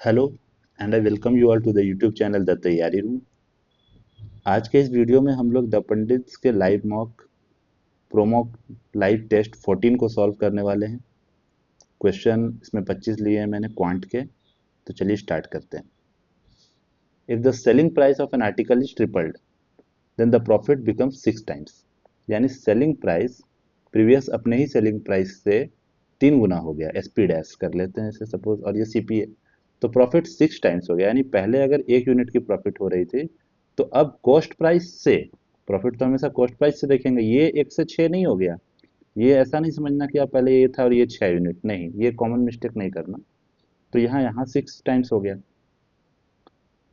Hello and I welcome you all to the YouTube channel the Taiyari room. आज के इस वीडियो में हम लोग द पंडित्स के live mock pro mock live test 14 को सॉल्व करने वाले हैं। क्वेश्चन इसमें 25 लिए हैं मैंने क्वांट के। तो चलिए स्टार्ट करते हैं। If the selling price of an article is tripled then the profit becomes 6 times. यानी सेलिंग प्राइस प्रीवियस अपने ही सेलिंग प्राइस से 3 गुना हो गया। एसपी डैश कर लेते हैं इसे सपोज, और ये सीपीए। तो प्रॉफिट 6 टाइम्स हो गया। यानी पहले अगर 1 यूनिट की प्रॉफिट हो रही थी, तो अब कॉस्ट प्राइस से प्रॉफिट तो हमेशा कॉस्ट प्राइस से देखेंगे। ये 1 से 6 नहीं हो गया। ये ऐसा नहीं समझना कि आप पहले ये था और ये 6 यूनिट, नहीं, ये कॉमन मिस्टेक नहीं करना। तो यहाँ यहाँ 6 टाइम्स हो गया।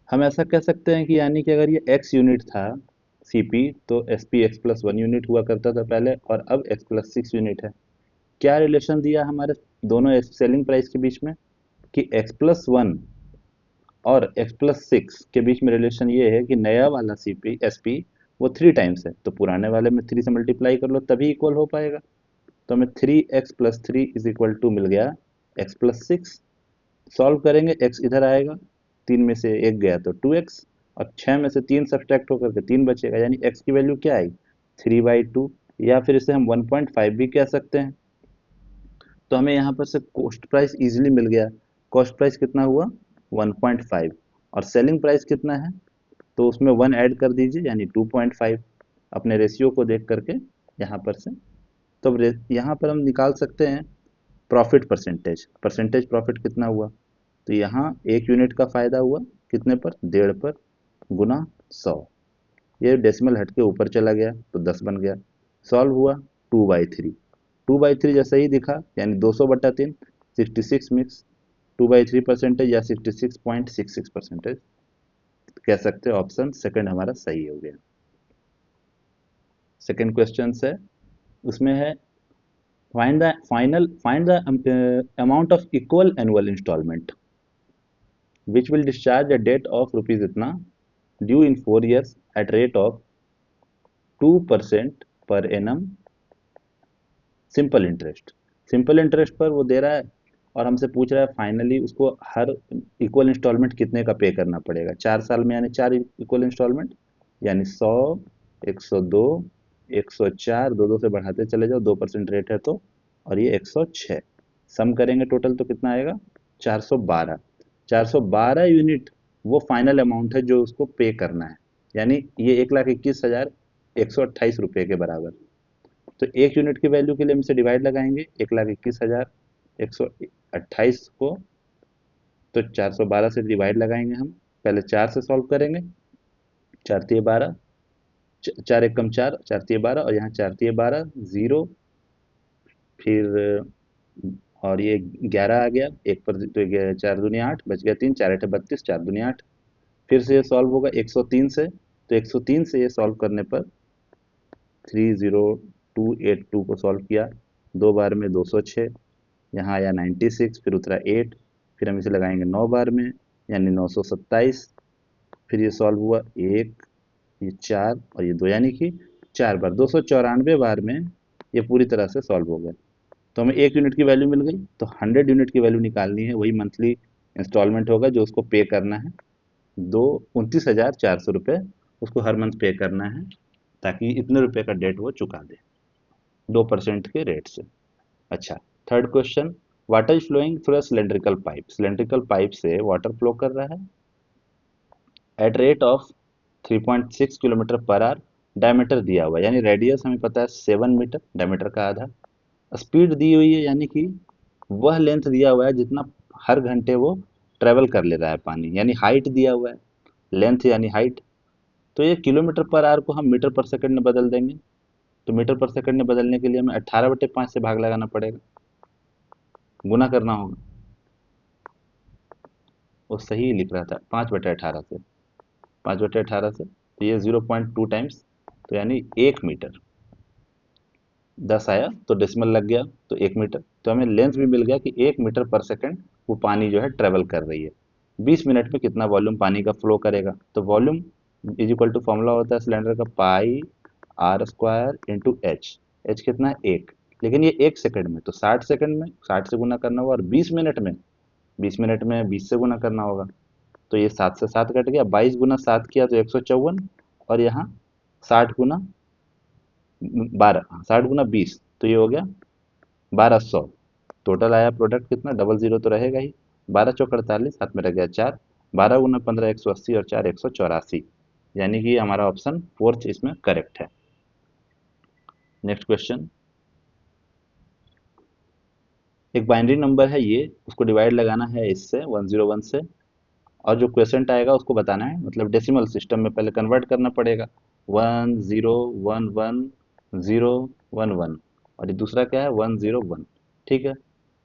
हम ऐसा कह सकते हैं कि यानी कि अगर ये x यूनिट था सीपी, तो एस पी x+1 यूनिट हुआ करता था पहले, और अब x+6 यूनिट है। क्या रिलेशन दिया हमारे दोनों सेलिंग प्राइस के बीच में कि x+1 और x+6 के बीच में रिलेशन ये है कि नया वाला सीपी एसपी वो 3 टाइम्स है, तो पुराने वाले में 3 से मल्टीप्लाई कर लो तभी इक्वल हो पाएगा। तो हमें 3x+3 इज इक्वल टू मिल गया x+6। सॉल्व करेंगे, x इधर आएगा, 3 में से 1 गया तो 2x, और 6 में से 3 सब्ट्रैक्ट होकर के 3 बचेगा। यानी x की वैल्यू क्या आई, 3/2। या फिर इसे हम 1.5 भी कह सकते हैं। तो हमें यहाँ पर से कॉस्ट प्राइस इजीली मिल गया। कॉस्ट प्राइस कितना हुआ, 1.5, और सेलिंग प्राइस कितना है, तो उसमें 1 ऐड कर दीजिए यानी 2.5, अपने रेशियो को देख करके यहाँ पर से। तो अब यहाँ पर हम निकाल सकते हैं प्रॉफिट परसेंटेज। परसेंटेज प्रॉफिट कितना हुआ, तो यहाँ 1 यूनिट का फायदा हुआ कितने पर, 1.5 पर, गुना 100। ये डेसिमल हट के ऊपर चला गया तो 10 बन गया। सॉल्व हुआ 2/3। 2/3 जैसे ही दिखा यानी 200/3, 66 मिक्स 2/3% या 66.66% कह सकते हैं। ऑप्शन सेकंड हमारा सही हो गया। सेकंड क्वेश्चन है, उसमें है find the amount of equal annual instalment which will discharge a debt of rupees इतना due in 4 years at rate of 2% पर annum simple interest. Simple interest पर वो दे रहा है और हमसे पूछ रहा है फाइनली उसको हर इक्वल इंस्टॉलमेंट कितने का पे करना पड़ेगा 4 साल में, यानी 4 इक्वल इंस्टॉलमेंट, यानी 100, 102, 104, दो दो से बढ़ाते चले जाओ, 2% रेट है तो, और ये 106। सम करेंगे टोटल तो कितना आएगा, 412। 412 यूनिट वो फाइनल अमाउंट है जो उसको पे करना है। यानी ये 1,21,128 रुपये के बराबर। तो 1 यूनिट की वैल्यू के लिए हम इसे डिवाइड लगाएंगे, 1,21,128 को, तो 412 से डिवाइड लगाएंगे हम। पहले 4 से सॉल्व करेंगे, 4×3=12, 4 × 1 = 4, 4×3=12, और यहाँ 4×3=12, 0, फिर और ये 11 आ गया, एक पर तो 4×2=8, बच गया 3, 4×8=32, 4×2=8। फिर से ये सॉल्व होगा 103 से, तो 103 से ये सॉल्व करने पर 30282 को सॉल्व किया, 2 बार में 206, यहाँ आया 96, फिर उतरा 8, फिर हम इसे लगाएंगे 9 बार में यानी 927। फिर ये सॉल्व हुआ 1, ये 4 और ये 2, यानी कि 4 बार, 294 बार में ये पूरी तरह से सॉल्व हो गया। तो हमें 1 यूनिट की वैल्यू मिल गई। तो 100 यूनिट की वैल्यू निकालनी है, वही मंथली इंस्टॉलमेंट होगा जो उसको पे करना है। 29,400 रुपये उसको हर मंथ पे करना है, ताकि इतने रुपए का डेट वो चुका दे 2% के रेट से। अच्छा, third question, water is flowing through a cylindrical pipe. Cylindrical pipe से वाटर फ्लो कर रहा है at rate of 3.6 kilometre per hour. Diameter दिया हुआ है, यानी रेडियस हमें पता है 7 मीटर, डायमीटर का आधा। स्पीड दी हुई है, यानी कि वह लेंथ दिया हुआ है जितना हर घंटे वो ट्रेवल कर ले रहा है पानी, यानी हाइट दिया हुआ है, लेंथ यानी हाइट। तो ये किलोमीटर पर आवर को हम मीटर पर सेकंड में बदल देंगे। तो मीटर पर सेकंड में बदलने के लिए हमें 18/5 से भाग लगाना पड़ेगा, गुना करना होगा। वो सही लिख रहा था 5/18 से, 5/18 से, तो ये 0.2 टाइम्स, तो यानी 1 मीटर। 10 आया तो डेसिमल लग गया, तो 1 मीटर। तो हमें लेंथ भी मिल गया कि 1 मीटर पर सेकंड वो पानी जो है ट्रेवल कर रही है। 20 मिनट में कितना वॉल्यूम पानी का फ्लो करेगा, तो volume is equal to formula होता है सिलेंडर का πr² × एच कितना है 1। लेकिन ये 1 सेकंड में, तो 60 सेकंड में 60 से गुना करना हुआ, और 20 मिनट में 20 मिनट में 20 से गुना करना होगा, तो ये 7 से 7 कट गया, 22 गुना 7 किया तो 154, और यहाँ 60 गुना 12, 60 गुना 20 तो ये हो गया 1200। टोटल आया प्रोडक्ट कितना, डबल जीरो तो रहेगा ही, 12 चौक 48, हाथ में रह गया 4, 12 गुना 15 180, और 4 184, यानी कि हमारा ऑप्शन फोर्थ इसमें करेक्ट है। नेक्स्ट क्वेश्चन, एक बाइनरी नंबर है ये, उसको डिवाइड लगाना है इससे 101 से, और जो क्वेश्चन आएगा उसको बताना है, मतलब डेसिमल सिस्टम में पहले कन्वर्ट करना पड़ेगा। 1011 011, और ये दूसरा क्या है 101। ठीक है,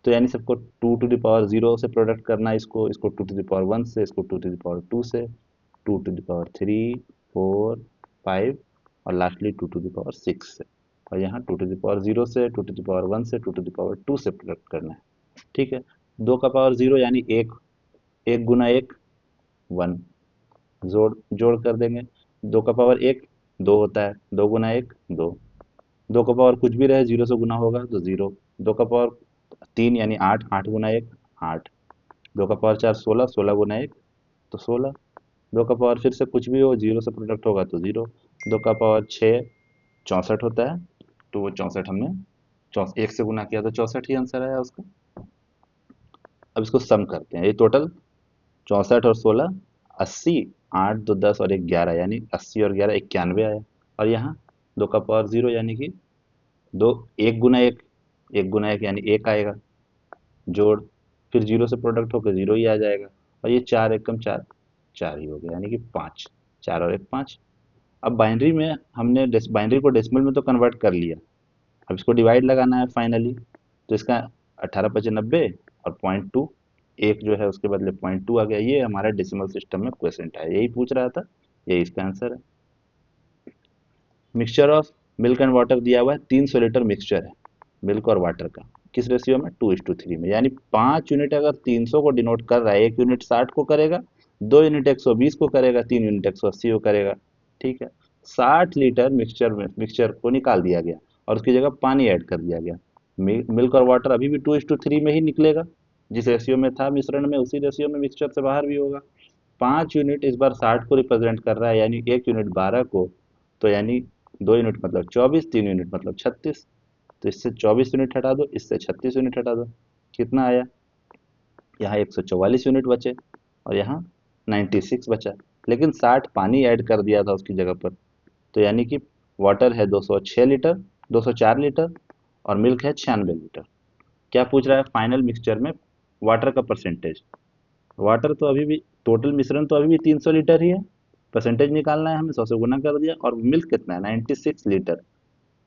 तो यानी सबको 2 टू द पावर 0 से प्रोडक्ट करना है, इसको इसको 2 टू द पावर 1 से, इसको 2 टू द पावर 2 से, 2 टू द पावर 3 4 5, और लास्टली 2 टू द पावर 6 से, और यहाँ 2 टू द पावर 0 से, 2 टू द पावर 1 से, 2 टू द पावर 2 से प्रोडक्ट करना है। ठीक है, 2 का पावर 0 यानी एक, एक गुना एक 1, जोड़ जोड़ कर देंगे। 2 का पावर 1 2 होता है, 2 गुना 1 2, 2 का पावर कुछ भी रहे 0 से गुना होगा तो 0। 2 का पावर 3 यानी 8, 8 गुना 1 8, 2 का पावर 4 16, 16 गुना 1 तो 16, 2 का पावर फिर से कुछ भी हो 0 से प्रोडक्ट होगा तो 0, 2 का पावर 6 64 होता है, तो वो 64 हमने 1 से गुना किया तो 64 ही आंसर आया उसका। अब इसको सम करते हैं, ये टोटल 64 और 16 80, 8 2 10 और 1 11, यानी 80 और 11 91 आया। और यहाँ 2 का पावर 0 यानी कि दो, 1 गुना 1, 1 गुना 1 यानी 1 आएगा, जोड़, फिर 0 से प्रोडक्ट होकर 0 ही आ जाएगा, और ये 4 एकम 4, 4 ही हो गया, यानी कि 5, 4 और 1 5। अब बाइनरी में हमने बाइनरी को डेसिमल में तो कन्वर्ट कर लिया, अब इसको डिवाइड लगाना है फाइनली, तो इसका 18 × 95 और 0.2, एक जो है उसके बदले 0.2 आ गया, ये हमारा डेसिमल सिस्टम में क्वेश्चन है, यही पूछ रहा था, यही इसका आंसर है। Mixture of milk and water दिया हुआ है, 300 लीटर मिक्सचर है मिल्क और वाटर का, किस रेशियो में 2:3 में, यानी 5 यूनिट अगर 300 को डिनोट कर रहा है, 1 यूनिट 60 को करेगा, 2 यूनिट 120 को करेगा, 3 यूनिट 180 को करेगा। ठीक है, 60 लीटर मिक्सचर में मिक्सचर को निकाल दिया गया और उसकी जगह पानी ऐड कर दिया गया। मिल्क और वाटर अभी भी 2:3 में ही निकलेगा, जिस रेशियो में था मिश्रण में उसी रेशियो में मिक्सचर से बाहर भी होगा। 5 यूनिट इस बार 60 को रिप्रेजेंट कर रहा है, यानी 1 यूनिट 12 को, तो यानी 2 यूनिट मतलब 24, 3 यूनिट मतलब 36, तो इससे 24 यूनिट हटा दो, इससे 36 यूनिट हटा दो, कितना आया, यहाँ 144 यूनिट बचे, और यहाँ 96 बचा, लेकिन 60 पानी ऐड कर दिया था उसकी जगह पर, तो यानी कि वाटर है 206 लीटर, 204 लीटर, और मिल्क है 96 लीटर। क्या पूछ रहा है फाइनल मिक्सचर में वाटर का परसेंटेज, वाटर तो अभी भी, टोटल मिश्रण तो अभी भी 300 लीटर ही है, परसेंटेज निकालना है हमें, 100 से गुना कर दिया, और मिल्क कितना है 96 लीटर,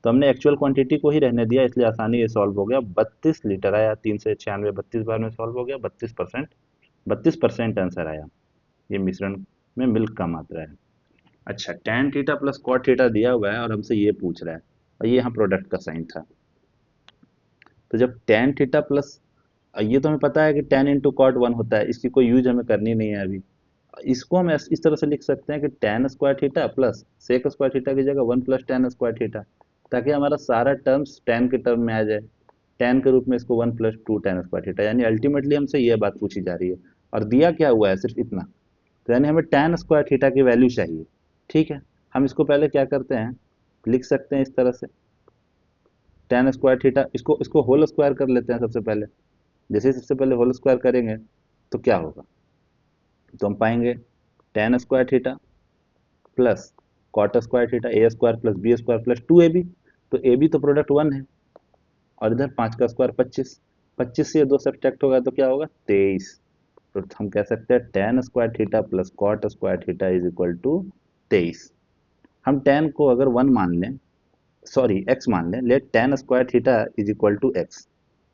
तो हमने एक्चुअल क्वांटिटी को ही रहने दिया, इसलिए आसानी ये सॉल्व हो गया, 32 लीटर आया, 3 से 96 32 बार में सॉल्व हो गया, 32%, 32% आंसर आया, ये मिश्रण में मिल्क का मात्रा है। अच्छा, tan theta plus cot theta दिया हुआ है और हमसे ये पूछ रहा है, और ये यहाँ प्रोडक्ट का साइन था, तो जब tan थीटा प्लस, ये तो हमें पता है कि tan इंटू कॉट 1 होता है, इसकी कोई यूज हमें करनी नहीं है अभी, इसको हम इस तरह से लिख सकते हैं कि tan square theta plus sec square theta की जगह 1 + tan स्क्वायर थीटा, ताकि हमारा सारा टर्म्स tan के टर्म में आ जाए, tan के रूप में इसको 1 + 2 tan स्क्वायर थीटा, यानी अल्टीमेटली हमसे ये बात पूछी जा रही है, और दिया क्या हुआ है सिर्फ इतना, तो यानी हमें tan स्क्वायर थीटा की वैल्यू चाहिए। ठीक है, हम इसको पहले क्या करते हैं, लिख सकते हैं इस तरह से, tan स्क्वायर थीटा, इसको इसको होल स्क्वायर कर लेते हैं सबसे पहले, जैसे ही सबसे पहले होल स्क्वायर करेंगे तो क्या होगा, तो हम पाएंगे tan square theta plus cot square theta, A square plus B square plus 2ab, तो ए बी तो प्रोडक्ट 1 है, और इधर 5 का स्क्वायर 25, 25 से ये 2 सब्ट्रैक्ट होगा तो क्या होगा 23, तो हम कह सकते हैं tan square theta plus cot square theta is equal to 23। हम tan को अगर 1 मान लें, सॉरी x मान लें, let tan square theta is equal to x,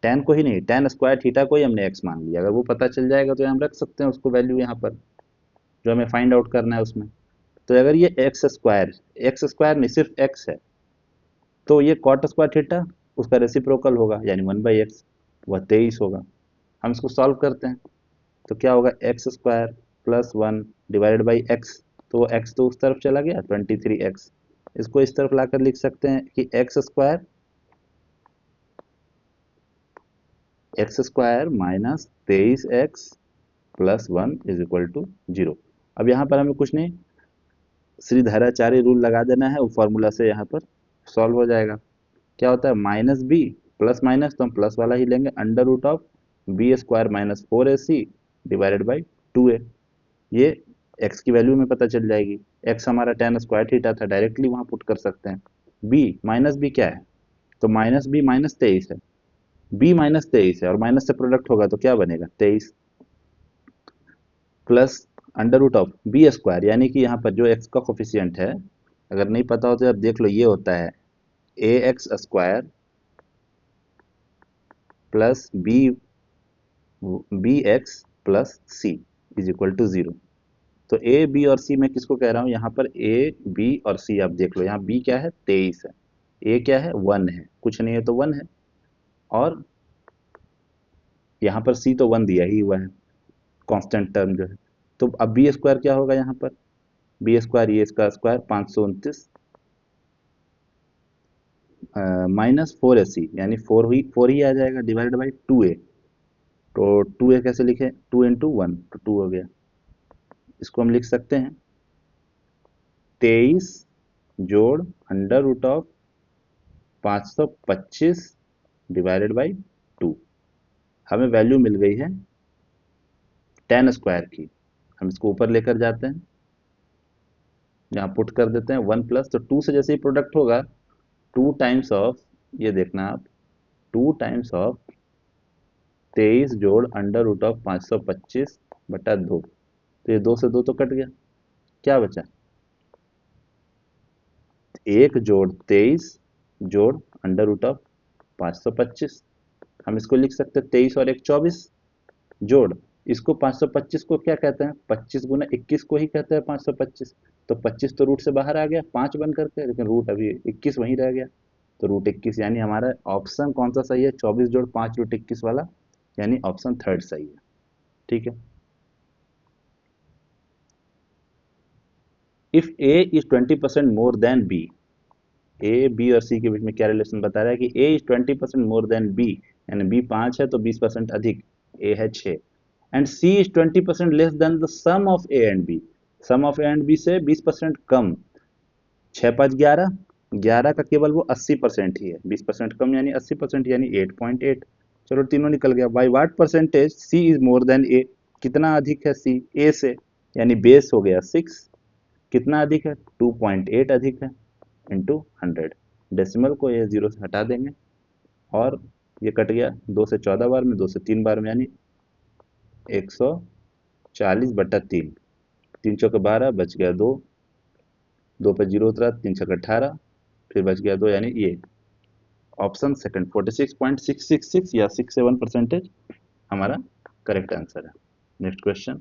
tan को ही नहीं, tan स्क्वायर थीटा को ही हमने x मान लिया, अगर वो पता चल जाएगा तो हम रख सकते हैं उसको वैल्यू यहाँ पर, जो हमें फाइंड आउट करना है उसमें, तो अगर ये एक्स स्क्वायर नहीं सिर्फ एक्स है, तो ये कॉट स्क्वायर थीटा उसका रेसिप्रोकल होगा, यानी 1/x, वह 23 होगा। हम इसको सॉल्व करते हैं, तो क्या होगा x² plus 1 divided by x, तो वो x तो उस तरफ चला गया 23x, इसको इस तरफ लाकर लिख सकते हैं कि x² x square minus 23x plus 1 = 0। अब यहाँ पर हमें कुछ नहीं, श्रीधराचार्य रूल लगा देना है, वो फॉर्मूला से यहाँ पर सॉल्व हो जाएगा। क्या होता है, माइनस बी प्लस माइनस, तो हम प्लस वाला ही लेंगे, under root of B square minus 4ac divided by 2a। ये x की वैल्यू में पता चल जाएगी। x हमारा tan स्क्वायर थीटा था, डायरेक्टली वहां पुट कर सकते हैं। b माइनस बी क्या है, तो माइनस बी माइनस 23 है, b माइनस 23 है और माइनस से प्रोडक्ट होगा तो क्या बनेगा 23 plus under root of B square, यानी कि यहाँ पर जो x का कोफिशियंट है, अगर नहीं पता हो तो आप देख लो, ये होता है A X square plus B X plus C is equal to 0। तो ए बी और सी मैं किसको कह रहा हूँ, यहाँ पर ए बी और सी आप देख लो, यहाँ बी क्या है 23 है, ए क्या है 1 है, कुछ नहीं है तो 1 है, और यहाँ पर सी तो 1 दिया ही हुआ है, कांस्टेंट टर्म जो है। तो अब बी स्क्वायर क्या होगा, यहाँ पर बी स्क्वायर, ये इसका स्क्वायर 529 माइनस 4ac, यानी 4 ही आ जाएगा, डिवाइडेड बाई 2a। तो 2a कैसे लिखे, 2 इंटू 1 तो 2 हो गया। इसको हम लिख सकते हैं 23 जोड़ under root of 525 divided by 2। हमें वैल्यू मिल गई है tan स्क्वायर की। हम इसको ऊपर लेकर जाते हैं, यहाँ पुट कर देते हैं 1 प्लस, तो 2 से जैसे ही प्रोडक्ट होगा 2 टाइम्स ऑफ, ये देखना आप, 2 टाइम्स ऑफ 23 जोड़ अंडर रूट ऑफ 525/2। तो ये 2 से 2 तो कट गया, क्या बचा, 1 जोड़ 23 जोड़ अंडर रूट ऑफ 525। हम इसको लिख सकते हैं 23 और 1 24 जोड़, इसको 525 को क्या कहते हैं, 25 गुना 21 को ही कहते हैं 525। तो 25 तो रूट से बाहर आ गया 5 बन करके, लेकिन रूट अभी 21 वहीं रह गया, तो रूट 21, यानी हमारा ऑप्शन कौन सा सही है, 24 जोड़ 5 रूट 21 वाला, यानी ऑप्शन थर्ड सही है। ठीक है। If A is 20% more than B, A B और सी के बीच में क्या रिलेशन बता रहा है कि A is 20% more than B, यानी बी 5 है तो 20% अधिक, ए है 6, and C is 20% less than the sum of A and B, sum of A and B से 20% कम, 6 5 11, 11 का केवल वो 80% ही है, 20% कम यानी 80%, यानी 8.8। चलो तीनों निकल गया। By what percentage C is more than A, कितना अधिक है सी ए से, यानी बेस हो गया 6, कितना अधिक है 2.8 अधिक है, इंटू 100। डेसिमल को ये 0 से हटा देंगे और ये कट गया 2 से 14 बार में, 2 से 3 बार में, यानी 140/3, 3 चौके 12 बच गया 2, 2 पे 0 उतरा, 3 छक्के 18, फिर बच गया 2, यानी ये ऑप्शन सेकंड 46.666 या 67% हमारा करेक्ट आंसर है। Next question,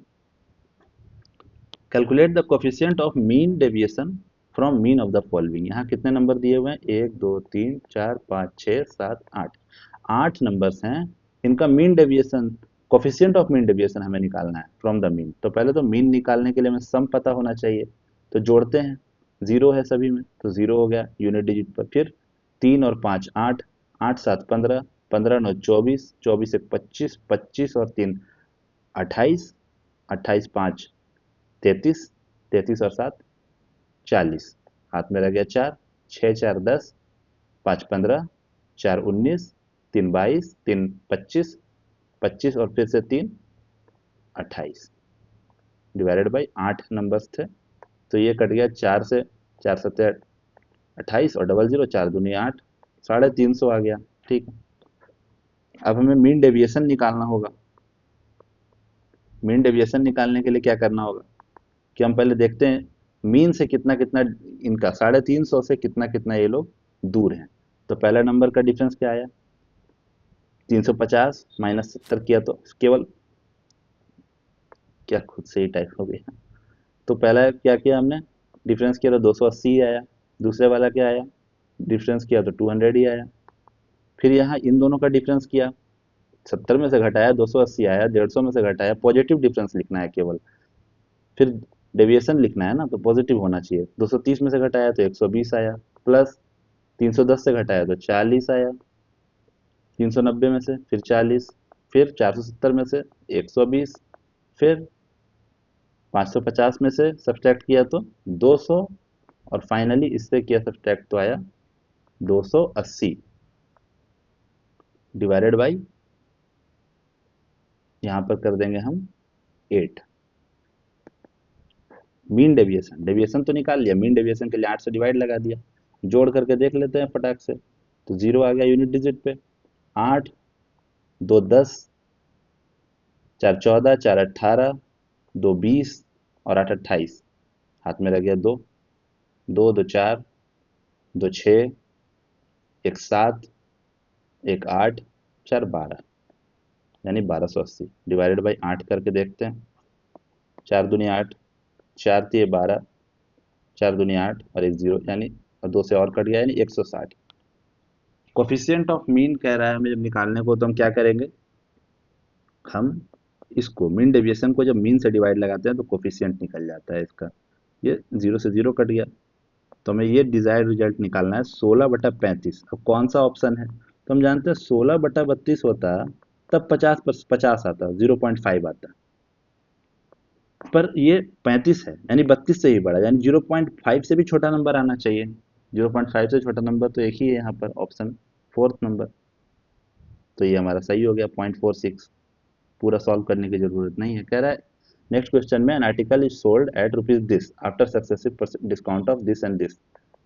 calculate the coefficient of mean deviation from mean of the following. यहाँ कितने नंबर दिए हुए हैं, 1 2 3 4 5 6 7 8, 8 नंबर्स हैं। इनका mean deviation, coefficient of mean deviation हमें निकालना है फ्रॉम द मीन। तो पहले तो मीन निकालने के लिए हमें सम पता होना चाहिए, तो जोड़ते हैं, 0 है सभी में तो 0 हो गया यूनिट डिजिट पर, फिर 3 और 5 8, 8 7 15, 15 9 24, 24 1 25, 25 और 3 28, 28 5 33, 33 और 7 40, हाथ में रह गया 4, 6 4 10, 5 15, 4 19, 3 22, 3 25, 25 और फिर से 3 28, डिवाइडेड बाई 8 नंबर्स थे, तो ये कट गया 4 से, 4 सत्ते 28 और डबल 0, 4 दूनी 8, 350 आ गया। ठीक है, अब हमें मीन डेविएशन निकालना होगा। मीन डेविएशन निकालने के लिए क्या करना होगा कि हम पहले देखते हैं मीन से कितना कितना इनका, 350 से कितना कितना ये लोग दूर हैं। तो पहला नंबर का डिफरेंस क्या आया, 350 माइनस 70 किया तो केवल, क्या खुद से ही टाइप हो गया, तो पहला क्या किया हमने, डिफरेंस किया तो 280 आया, दूसरे वाला क्या आया, डिफरेंस किया तो 200 ही आया। फिर यहाँ इन दोनों का डिफरेंस किया, 70 में से घटाया 280 आया, 150 में से घटाया, पॉजिटिव डिफरेंस लिखना है केवल। फिर डेविएशन लिखना है ना, तो पॉजिटिव होना चाहिए, 230 में से घटाया तो 120 आया, प्लस 310 से घटाया तो 40 आया, 390 में से फिर 40, फिर 470 में से 120, फिर 550 में से सब्ट्रैक्ट किया तो 200, और फाइनली इससे किया सब्ट्रैक्ट तो आया 280 डिवाइडेड बाई, यहाँ पर कर देंगे हम 8। मीन डेविएशन, डेविएशन तो निकाल लिया, मीन डेविएशन के लिए 8 से डिवाइड लगा दिया, जोड़ करके देख लेते हैं फटाक से। तो 0 आ गया यूनिट डिजिट पे। 8, 2 10, 4 14, 4 18, 2 20 और 8 28, हाथ में रह गया 2, 2 2 4, 2 6, 1 7, 1 8, 4 12, यानी 1280 डिवाइडेड बाई 8 करके देखते हैं। 4 दूनी 8, 4 तिये 12, 4 दूनी 8 और 1 0, यानी और 2 से और कट गया, यानी 160। कोफिशिएंट ऑफ मीन कह रहा है हमें जब निकालने को, तो हम क्या करेंगे, हम इसको मीन डेविएशन को जब मीन से डिवाइड लगाते हैं तो कोफिशिएंट निकल जाता है इसका। ये 0 से 0 कट गया, तो हमें ये डिजायर्ड रिजल्ट निकालना है 16/35। अब कौन सा ऑप्शन है, तो हम जानते हैं 16/32 होता तब 50 आता, 0.5 आता, पर ये 35 है यानी 32 से ही बड़ा, यानी 0.5 से भी छोटा नंबर आना चाहिए। 0.5 से छोटा नंबर तो एक ही है यहाँ पर, ऑप्शन फोर्थ नंबर। तो ये हमारा सही हो गया 0.46। पूरा सॉल्व करने की जरूरत नहीं है। कह रहा है नेक्स्ट क्वेश्चन में, N article is sold at rupees this after successive discount of this and this.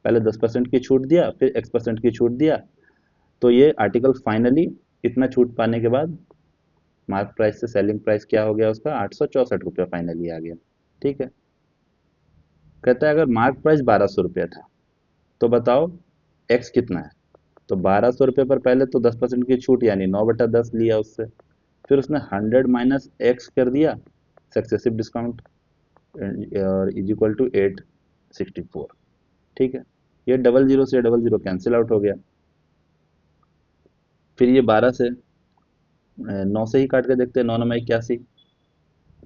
पहले 10% की छूट दिया, फिर X% की छूट दिया, तो ये आर्टिकल फाइनली इतना छूट पाने के बाद मार्क प्राइस से सेलिंग प्राइस क्या हो गया उसका, 864 रुपया फाइनली आ गया। ठीक है। कहता है अगर मार्क प्राइस 1200 रुपया था तो बताओ एक्स कितना है। तो 1200 रुपये पर पहले तो 10% की छूट यानी 9/10 लिया उससे, फिर उसने 100 माइनस एक्स कर दिया सक्सेसिव डिस्काउंट, और इज इक्वल टू 864। ठीक है। ये डबल जीरो से डबल जीरो कैंसिल आउट हो गया। फिर ये 12 से 9 से ही काट के देखते हैं, 9 9 81,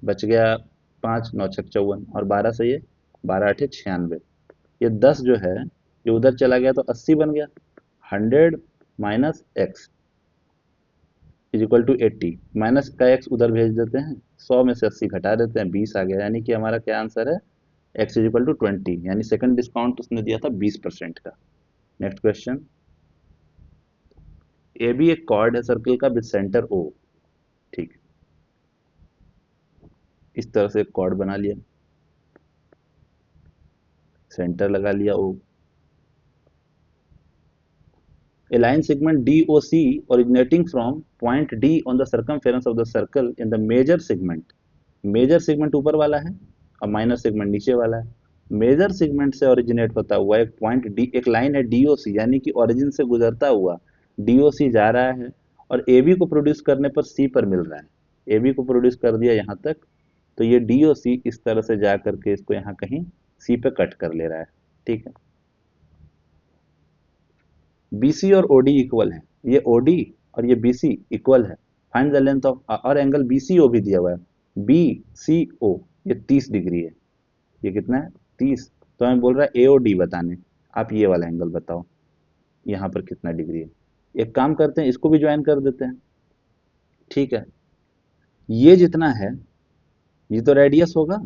बच गया 5, 9 6 54, और 12 से ये 12 8 96। ये 10 जो है ये उधर चला गया तो 80 बन गया। 100 minus x is equal to 80, minus का एक्स उधर भेज देते हैं, 100 में से 80 घटा देते हैं, 20 आ गया, यानी कि हमारा क्या आंसर है, एक्स इज इक्वल टू 20, यानी सेकंड डिस्काउंट उसने दिया था 20% का। नेक्स्ट क्वेश्चन, ए भी एक कॉर्ड है सर्कल का विद सेंटर ओ। ठीक है, इस तरह से एक कॉर्ड बना लिया, सेंटर लगा लिया ओ। A line segment DOC originating from point D on the circumference of the circle in the major segment, major segment ऊपर वाला है और माइनर सेगमेंट नीचे वाला है। मेजर सेगमेंट से ओरिजिनेट होता हुआ एक पॉइंट डी, एक लाइन है डीओसी, यानी कि ओरिजिन से गुजरता हुआ डीओसी जा रहा है और एबी को प्रोड्यूस करने पर सी पर मिल रहा है। एबी को प्रोड्यूस कर दिया यहाँ तक, तो ये डीओसी इस तरह से जा करके इसको यहाँ कहीं सी पे कट कर ले रहा है। ठीक है। बीसी और ओडी इक्वल है, ये ओडी और ये बीसी इक्वल है। फाइंड द लेंथ ऑफ, और एंगल बीसीओ भी दिया हुआ है, बी सी ओ, ये 30 डिग्री है। ये कितना है, 30। तो हमें बोल रहा है एओडी बताने, आप ये वाला एंगल बताओ यहाँ पर कितना डिग्री है। एक काम करते हैं, इसको भी ज्वाइन कर देते हैं। ठीक है। ये जितना है ये तो रेडियस होगा,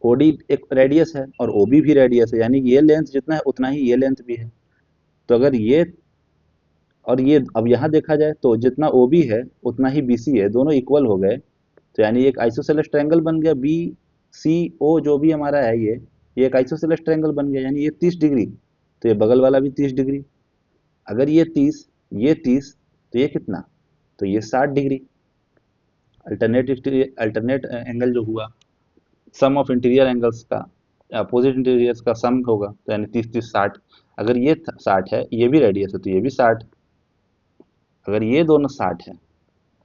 ओडी एक रेडियस है और ओबी भी रेडियस है, यानी ये लेंथ जितना है उतना ही ये लेंथ भी है। तो अगर ये और ये, अब यहाँ देखा जाए तो जितना ओ बी है उतना ही बी सी है, दोनों इक्वल हो गए, तो यानी एक आइसोसेलेस ट्रायंगल बन गया, बी सी ओ जो भी हमारा है ये एक आइसोसेलेस ट्रायंगल बन गया, यानी ये 30 डिग्री, तो ये बगल वाला भी 30 डिग्री। अगर ये 30, ये 30, तो ये कितना, तो ये 60 डिग्री। अल्टरनेट अल्टरनेट एंगल जो हुआ, सम ऑफ इंटीरियर एंगल्स का, अपोजिट इंटीरियर्स का सम होगा, तो यानी 30 30 60। अगर ये 60 है, ये भी रेडियस है, तो ये भी 60। अगर ये दोनों 60 है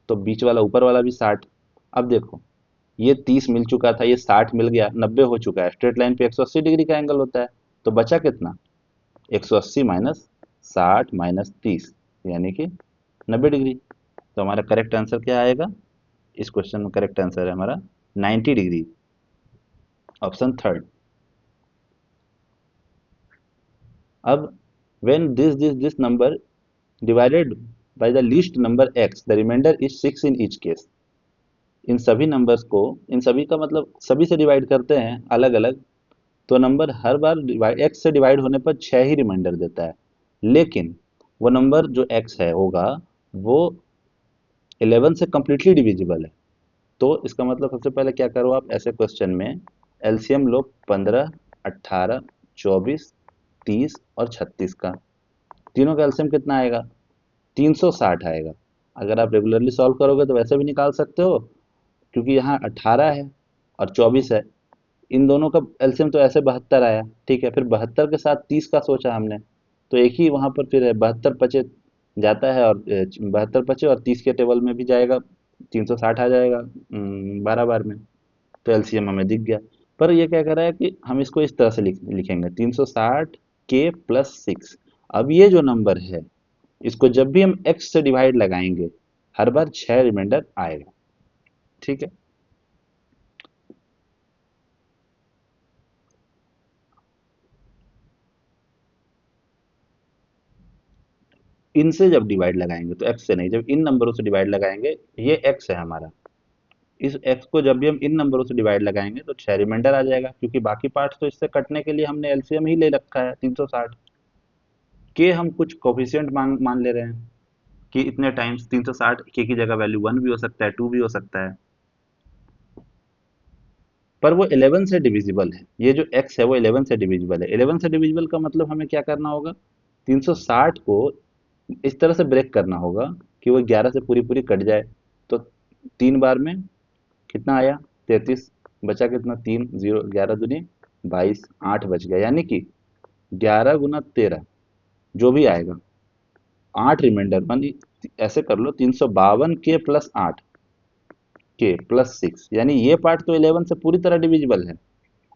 तो बीच वाला ऊपर वाला भी 60। अब देखो, ये 30 मिल चुका था, ये 60 मिल गया, 90 हो चुका है। स्ट्रेट लाइन पे 180 डिग्री का एंगल होता है, तो बचा कितना, 180 माइनस 60 माइनस 30, यानी कि 90 डिग्री। तो हमारा करेक्ट आंसर क्या आएगा, इस क्वेश्चन में करेक्ट आंसर है हमारा 90 डिग्री, ऑप्शन थर्ड। अब when this number divided by the least number X the remainder is 6 in each case. इन सभी नंबर्स को, इन सभी का मतलब सभी से डिवाइड करते हैं अलग अलग, तो नंबर हर बार एक्स से डिवाइड होने पर 6 ही रिमाइंडर देता है। लेकिन वो नंबर जो एक्स है होगा, वो 11 से कंप्लीटली डिविजिबल है। तो इसका मतलब सबसे पहले क्या करो आप ऐसे क्वेश्चन में, एलसीएम लो 15, 18, 24, 30 और 36 का। तीनों का एलसीएम कितना आएगा? 360 आएगा। अगर आप रेगुलरली सॉल्व करोगे तो वैसे भी निकाल सकते हो, क्योंकि यहाँ 18 है और 24 है। इन दोनों का एलसीएम तो ऐसे 72 आया, ठीक है। फिर 72 के साथ 30 का सोचा हमने, तो एक ही वहां पर फिर 72 पचे जाता है, और 72 पचे और 30 के टेबल में भी जाएगा, 360 आ जाएगा 12 बार में। तो एलसीएम हमें दिख गया। पर ये क्या कर रहा है कि हम इसको इस तरह से लिखेंगे 360 के प्लस 6। अब ये जो नंबर है, इसको जब भी हम एक्स से डिवाइड लगाएंगे, हर बार 6 रिमाइंडर आएगा, ठीक है। इनसे जब डिवाइड लगाएंगे तो एक्स से नहीं, जब इन नंबरों से डिवाइड लगाएंगे, ये एक्स है हमारा, इस एक्स को जब भी हम इन नंबरों से डिवाइड लगाएंगे तो 6 रिमाइंडर आ जाएगा, क्योंकि बाकी पार्ट्स तो इससे कटने के लिए हमने एलसीएम ही ले रखा है 360 के। हम कुछ कोफिशिएंट मान मान ले रहे हैं कि इतने टाइम्स 360 के की जगह वैल्यू 1 भी हो सकता है, 2 भी हो सकता है, पर वो 11 से डिविजिबल है। ये जो x है वो 11 से डिविजिबल है। 11 से डिविजिबल का मतलब हमें क्या करना होगा, 360 को इस तरह से ब्रेक करना होगा कि वो 11 से पूरी पूरी कट जाए। तो 3 बार में कितना आया? 33। बचा कितना? 3, 0, 11 दूनी 22, 8 बच गया, यानी कि 11 गुना 13 जो भी आएगा, 8 रिमाइंडर मान, ऐसे कर लो 352 के प्लस 8 के प्लस 6, यानी ये पार्ट तो 11 से पूरी तरह डिविजिबल है।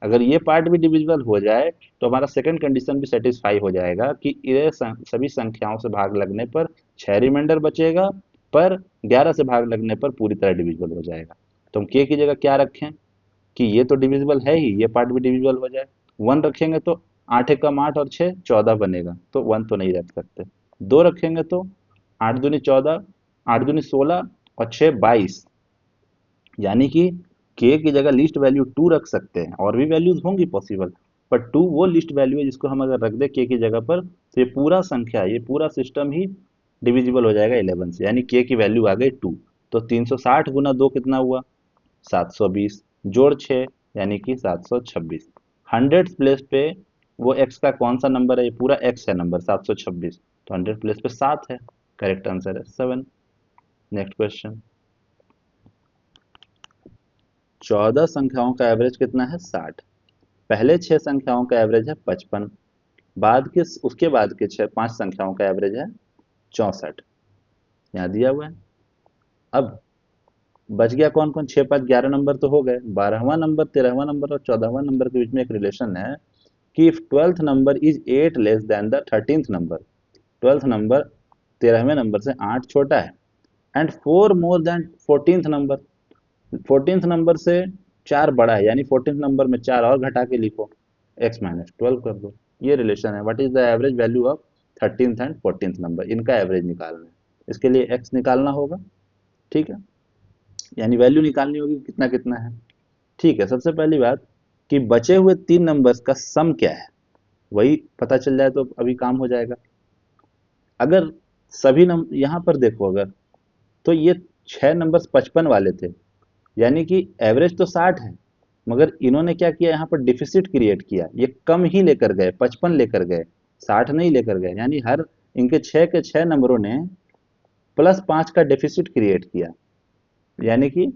अगर ये पार्ट भी डिविजिबल हो जाए तो हमारा सेकंड कंडीशन भी सेटिस्फाई हो जाएगा कि ये सभी संख्याओं से भाग लगने पर 6 रिमाइंडर बचेगा, पर 11 से भाग लगने पर पूरी तरह डिविजिबल हो जाएगा। तो हम के की जगह क्या रखें कि ये तो डिविजिबल है ही, ये पार्ट भी डिविजिबल हो जाए। 1 रखेंगे तो 8 एक कम 8 और 6 14 बनेगा, तो 1 तो नहीं रख सकते। 2 रखेंगे तो 8 दूनी 14, 8 दूनी 16 और 6 22, यानी कि के की जगह लिस्ट वैल्यू 2 रख सकते हैं, और भी वैल्यूज होंगी पॉसिबल, पर 2 वो लिस्ट वैल्यू है जिसको हम अगर रख दें के की जगह पर, तो ये पूरा संख्या, ये पूरा सिस्टम ही डिविजिबल हो जाएगा 11 से, यानी के की वैल्यू आ गई 2। तो 360 गुना 2 कितना हुआ? 720, जोड़ 6 यानी कि 726। हंड्रेड प्लेस पे वो एक्स का कौन सा नंबर है? ये पूरा एक्स है नंबर 726, तो हंड्रेड प्लेस पे 7 है, करेक्ट आंसर है 7। Next question. 14 संख्याओं का एवरेज कितना है? 60। पहले 6 संख्याओं का एवरेज है 55, बाद के उसके बाद के 5 संख्याओं का एवरेज है 64, यहाँ दिया हुआ है। अब बच गया कौन कौन? 6 5 11 नंबर तो हो गए, 12वां नंबर, 13वां नंबर और 14वां नंबर के बीच में एक रिलेशन है कि if 12th number is 8 less than the 13th number, 12th number 13वें नंबर से 8 छोटा है, and 4 more than 14th number, 14th number से 4 बड़ा है, यानी 14th नंबर में 4 और घटा के लिखो, x माइनस 12 कर दो। ये रिलेशन है। What is the average value of 13th and 14th number, इनका एवरेज निकालना है। इसके लिए x निकालना होगा, ठीक है, यानी वैल्यू निकालनी होगी कितना कितना है। ठीक है, सबसे पहली बात कि बचे हुए 3 नंबर्स का सम क्या है, वही पता चल जाए तो अभी काम हो जाएगा। अगर सभी नंबर यहाँ पर देखो, अगर तो ये 6 नंबर्स 55 वाले थे, यानी कि एवरेज तो 60 है, मगर इन्होंने क्या किया, यहाँ पर डिफिसिट क्रिएट किया, ये कम ही लेकर गए, 55 लेकर गए, 60 नहीं लेकर गए, यानी हर इनके 6 के 6 नंबरों ने +5 का डेफिसिट क्रिएट किया, यानी कि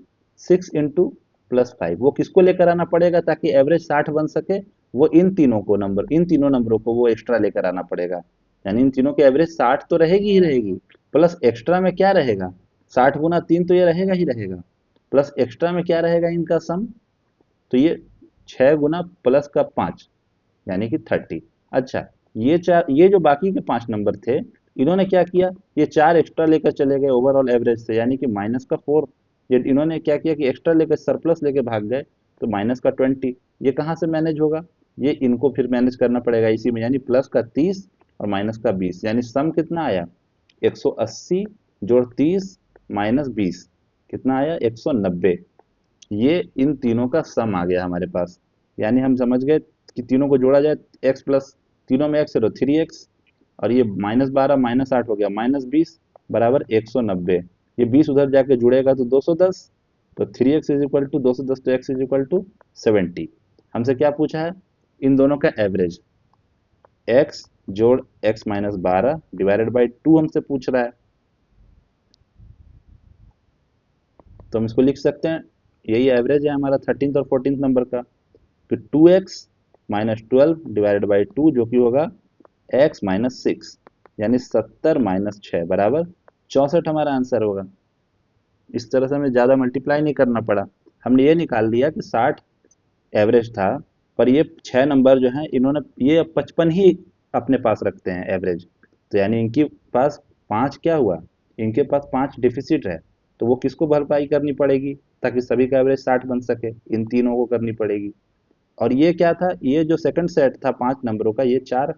6 इंटू +5। वो किसको लेकर आना पड़ेगा ताकि एवरेज 60 बन सके? वो इन तीनों नंबरों को वो एक्स्ट्रा लेकर आना पड़ेगा, यानी इन तीनों की एवरेज 60 तो रहेगी ही रहेगी, प्लस एक्स्ट्रा में क्या रहेगा? 60 गुना 3 तो ये रहेगा ही रहेगा, प्लस एक्स्ट्रा में क्या रहेगा इनका सम? तो ये 6 गुना प्लस का 5, यानी कि 30। अच्छा, ये जो बाकी के 5 नंबर थे, इन्होंने क्या किया, ये 4 एक्स्ट्रा लेकर चले गए ओवरऑल एवरेज से, यानी कि माइनस का 4। ये इन्होंने क्या किया कि एक्स्ट्रा लेकर सरप्लस लेके भाग गए, तो माइनस का 20। ये कहाँ से मैनेज होगा? ये इनको फिर मैनेज करना पड़ेगा इसी में, यानी प्लस का 30 और माइनस का 20, यानी सम कितना आया? 180 जोड़ 30 माइनस 20 कितना आया? 190। ये इन तीनों का सम आ गया हमारे पास। यानी हम समझ गए कि तीनों को जोड़ा जाए, एक्स प्लस, तीनों में एक्स है तो 3x, और ये -12 -8 हो गया -20 बराबर 190। ये 20 उधर जाके जुड़ेगा तो 210, तो 3x इज इक्वल टू 210, तो x इज इक्वल टू 70। हमसे क्या पूछा है? इन दोनों का एवरेज, x जोड़ x माइनस 12 डिवाइडेड बाई 2 हमसे पूछ रहा है। तो हम इसको लिख सकते हैं, यही एवरेज है हमारा 13th और 14th नंबर का। तो 2x माइनस 12 डिवाइडेड बाई 2 जो कि होगा x माइनस 6, यानी 70 माइनस 6 बराबर 64 हमारा आंसर होगा। इस तरह से हमें ज़्यादा मल्टीप्लाई नहीं करना पड़ा, हमने ये निकाल लिया कि 60 एवरेज था, पर ये 6 नंबर जो हैं इन्होंने ये 55 ही अपने पास रखते हैं एवरेज। तो यानी इनके पास 5 क्या हुआ? इनके पास 5 डिफिसिट है। तो वो किसको भरपाई करनी पड़ेगी ताकि सभी का एवरेज 60 बन सके? इन तीनों को करनी पड़ेगी। और ये क्या था? ये जो सेकंड सेट था 5 नंबरों का, ये 4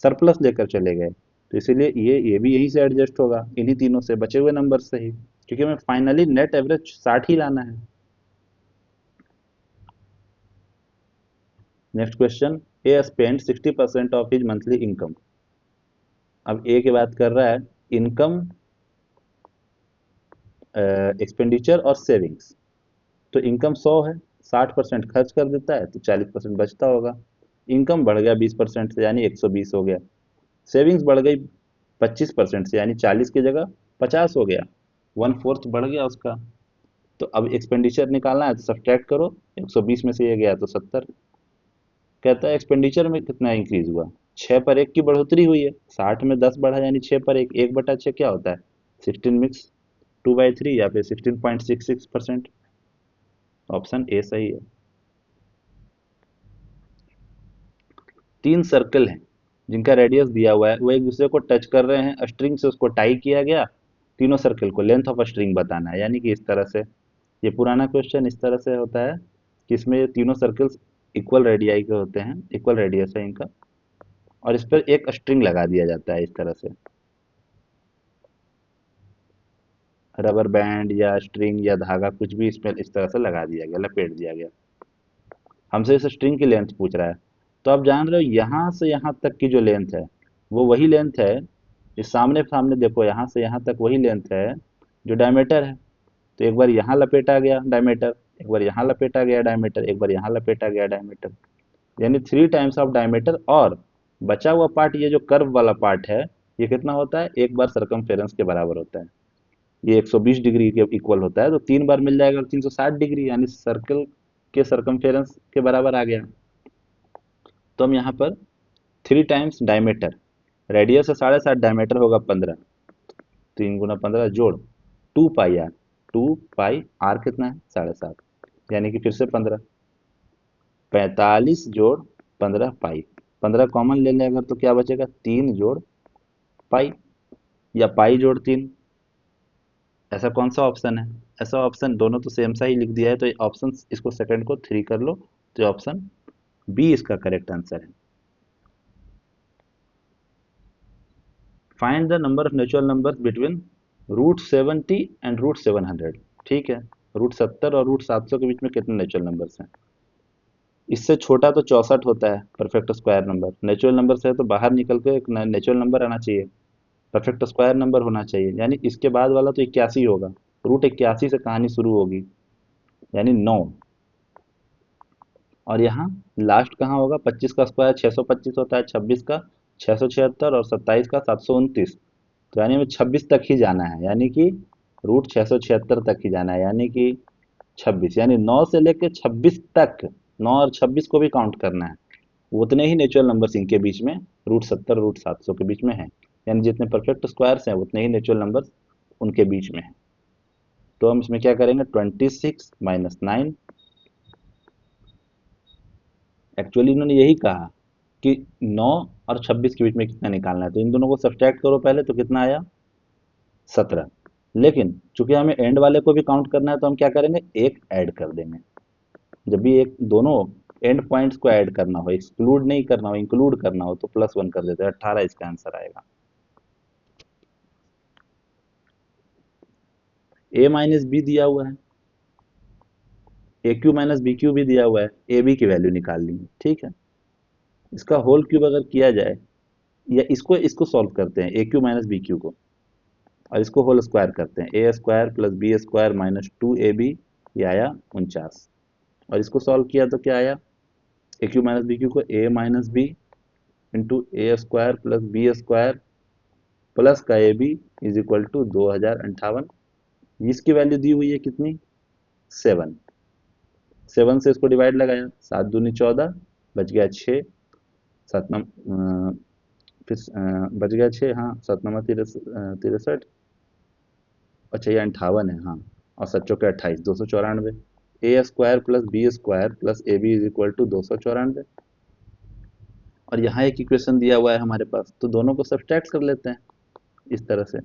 सरप्लस लेकर चले गए, तो इसीलिए ये भी यहीं से एडजस्ट होगा, इन्हीं तीनों से बचे हुए नंबर से ही, क्योंकि हमें फाइनली नेट एवरेज 60 ही लाना है। Next question, A spend 60% of his monthly income. अब ए की बात कर रहा है इनकम, एक्सपेंडिचर और सेविंग्स। तो इनकम 100 है, 60% खर्च कर देता है तो 40% बचता होगा। इनकम बढ़ गया 20% से, यानी 120 हो गया। सेविंग्स बढ़ गई 25% से, यानी 40 की जगह 50 हो गया, 1/4 बढ़ गया उसका। तो अब एक्सपेंडिचर निकालना है तो सब्ट्रैक्ट करो, 120 में से ये गया तो 70। कहता है एक्सपेंडिचर में कितना इंक्रीज हुआ? 6 पर 1 की बढ़ोतरी हुई है, 60 में 10 बढ़ा, यानी 6 पर 1, 1/6 क्या होता है? 16 मिक्स 2/3 या फिर 16.66%। ऑप्शन ए सही है। 3 सर्कल हैं जिनका रेडियस दिया हुआ है, वो एक दूसरे को टच कर रहे हैं, स्ट्रिंग से उसको टाई किया गया। तीनों सर्कल को लेंथ ऑफ स्ट्रिंग बताना है, यानी कि इस तरह से। ये पुराना क्वेश्चन इस तरह से होता है कि इसमें ये तीनों सर्कल्स इक्वल रेडियाई के होते हैं, इक्वल रेडियस है इनका, और इस पर एक स्ट्रिंग लगा दिया जाता है इस तरह से। रबर बैंड या स्ट्रिंग या धागा कुछ भी इसमें इस तरह से लगा दिया गया, लपेट दिया गया। हमसे इस स्ट्रिंग की लेंथ पूछ रहा है। तो आप जान रहे हो यहाँ से यहाँ तक की जो लेंथ है वो वही लेंथ है, इस सामने सामने देखो, यहाँ से यहाँ तक वही लेंथ है जो डायमीटर है। तो एक बार यहाँ लपेटा गया डायमीटर, एक बार यहाँ लपेटा गया डायमीटर, एक बार यहाँ लपेटा गया डायमीटर, यानी 3 टाइम्स ऑफ डायमीटर। और बचा हुआ पार्ट, ये जो कर्व वाला पार्ट है, ये कितना होता है? एक बार सरकमफेरेंस के बराबर होता है। ये 120 डिग्री के इक्वल होता है, तो 3 बार मिल जाएगा 360 डिग्री, यानी सर्कल के सरकमफेरेंस के बराबर आ गया। तो हम यहाँ पर 3 टाइम्स डायमीटर, रेडियस है 7.5, डायमीटर होगा 15, 3 × 15 जोड़ 2 पाई आर, 2 पाई आर कितना है? 7.5, यानी कि फिर से 15, 45 जोड़ 15 पाई, 15 कॉमन ले लें अगर तो क्या बचेगा? 3 जोड़ पाई, या पाई जोड़ 3। ऐसा कौन सा ऑप्शन है? ऐसा ऑप्शन, दोनों तो सेम सा ही लिख दिया है, तो ऑप्शन, इसको सेकंड को 3 कर लो, तो ऑप्शन बी इसका करेक्ट आंसर है। Find the number of natural numbers between √70 and √700। ठीक है, √70 और √700 के बीच में कितने नेचुरल नंबर्स हैं? इससे छोटा तो 64 होता है perfect square number, natural number से है तो बाहर निकल के एक नेचुरल नंबर आना चाहिए, परफेक्ट स्क्वायर नंबर होना चाहिए, यानी इसके बाद वाला तो 81 होगा। √81 से कहानी शुरू होगी, यानी 9। और यहाँ लास्ट कहाँ होगा? 25 का स्क्वायर 625 होता है, 26 का 676, और 27 का 729। तो यानी हमें 26 तक ही जाना है, यानी कि √676 तक ही जाना है, यानी कि 26, यानी 9 से लेकर 26 तक, 9 और 26 को भी काउंट करना है। उतने ही नेचुरल नंबर्स इनके बीच में, √70 √700 के बीच में है, यानी जितने परफेक्ट स्क्वायर्स हैं उतने ही नेचुरल नंबर्स उनके बीच में है। तो हम इसमें क्या करेंगे? 26 माइनस 9, एक्चुअली इन्होंने यही कहा कि 9 और 26 के बीच में कितना निकालना है, तो इन दोनों को सब्ट्रैक्ट करो पहले, तो कितना आया? 17। लेकिन चूंकि हमें एंड वाले को भी काउंट करना है तो हम क्या करेंगे? एक ऐड कर देंगे। जब भी एक दोनों एंड पॉइंट्स को ऐड करना हो, एक्सक्लूड नहीं करना हो, इंक्लूड करना हो, तो +1 कर देते हैं, 18 इसका आंसर आएगा। ए माइनस बी दिया हुआ है, ए क्यू माइनस बी क्यू भी दिया हुआ है, ए बी की वैल्यू निकालनी है। ठीक है, इसका होल क्यूब अगर किया जाए, या इसको इसको सॉल्व करते हैं, A Q minus B Q को, और इसको होल स्क्वायर करते हैं, A square plus B square minus 2ab, ये आया 49। और इसको सॉल्व किया तो क्या आया, A Q minus B Q को A minus B into A square plus B square plus का A B is equal to 2058। इसकी वैल्यू दी हुई है कितनी, 7। 7 से इसको डिवाइड लगाया, 7 दूनी 14, बच गया 6, 7 नम फिर बच गया 6, हाँ 7 नंबर 63, अच्छा ये 58 है, हाँ, और 7 चौके 28, 294। A square plus B square plus A B is equal to 294। और यहाँ एक इक्वेशन दिया हुआ है हमारे पास, तो दोनों को सब्सट्रैक्ट कर लेते हैं इस तरह से,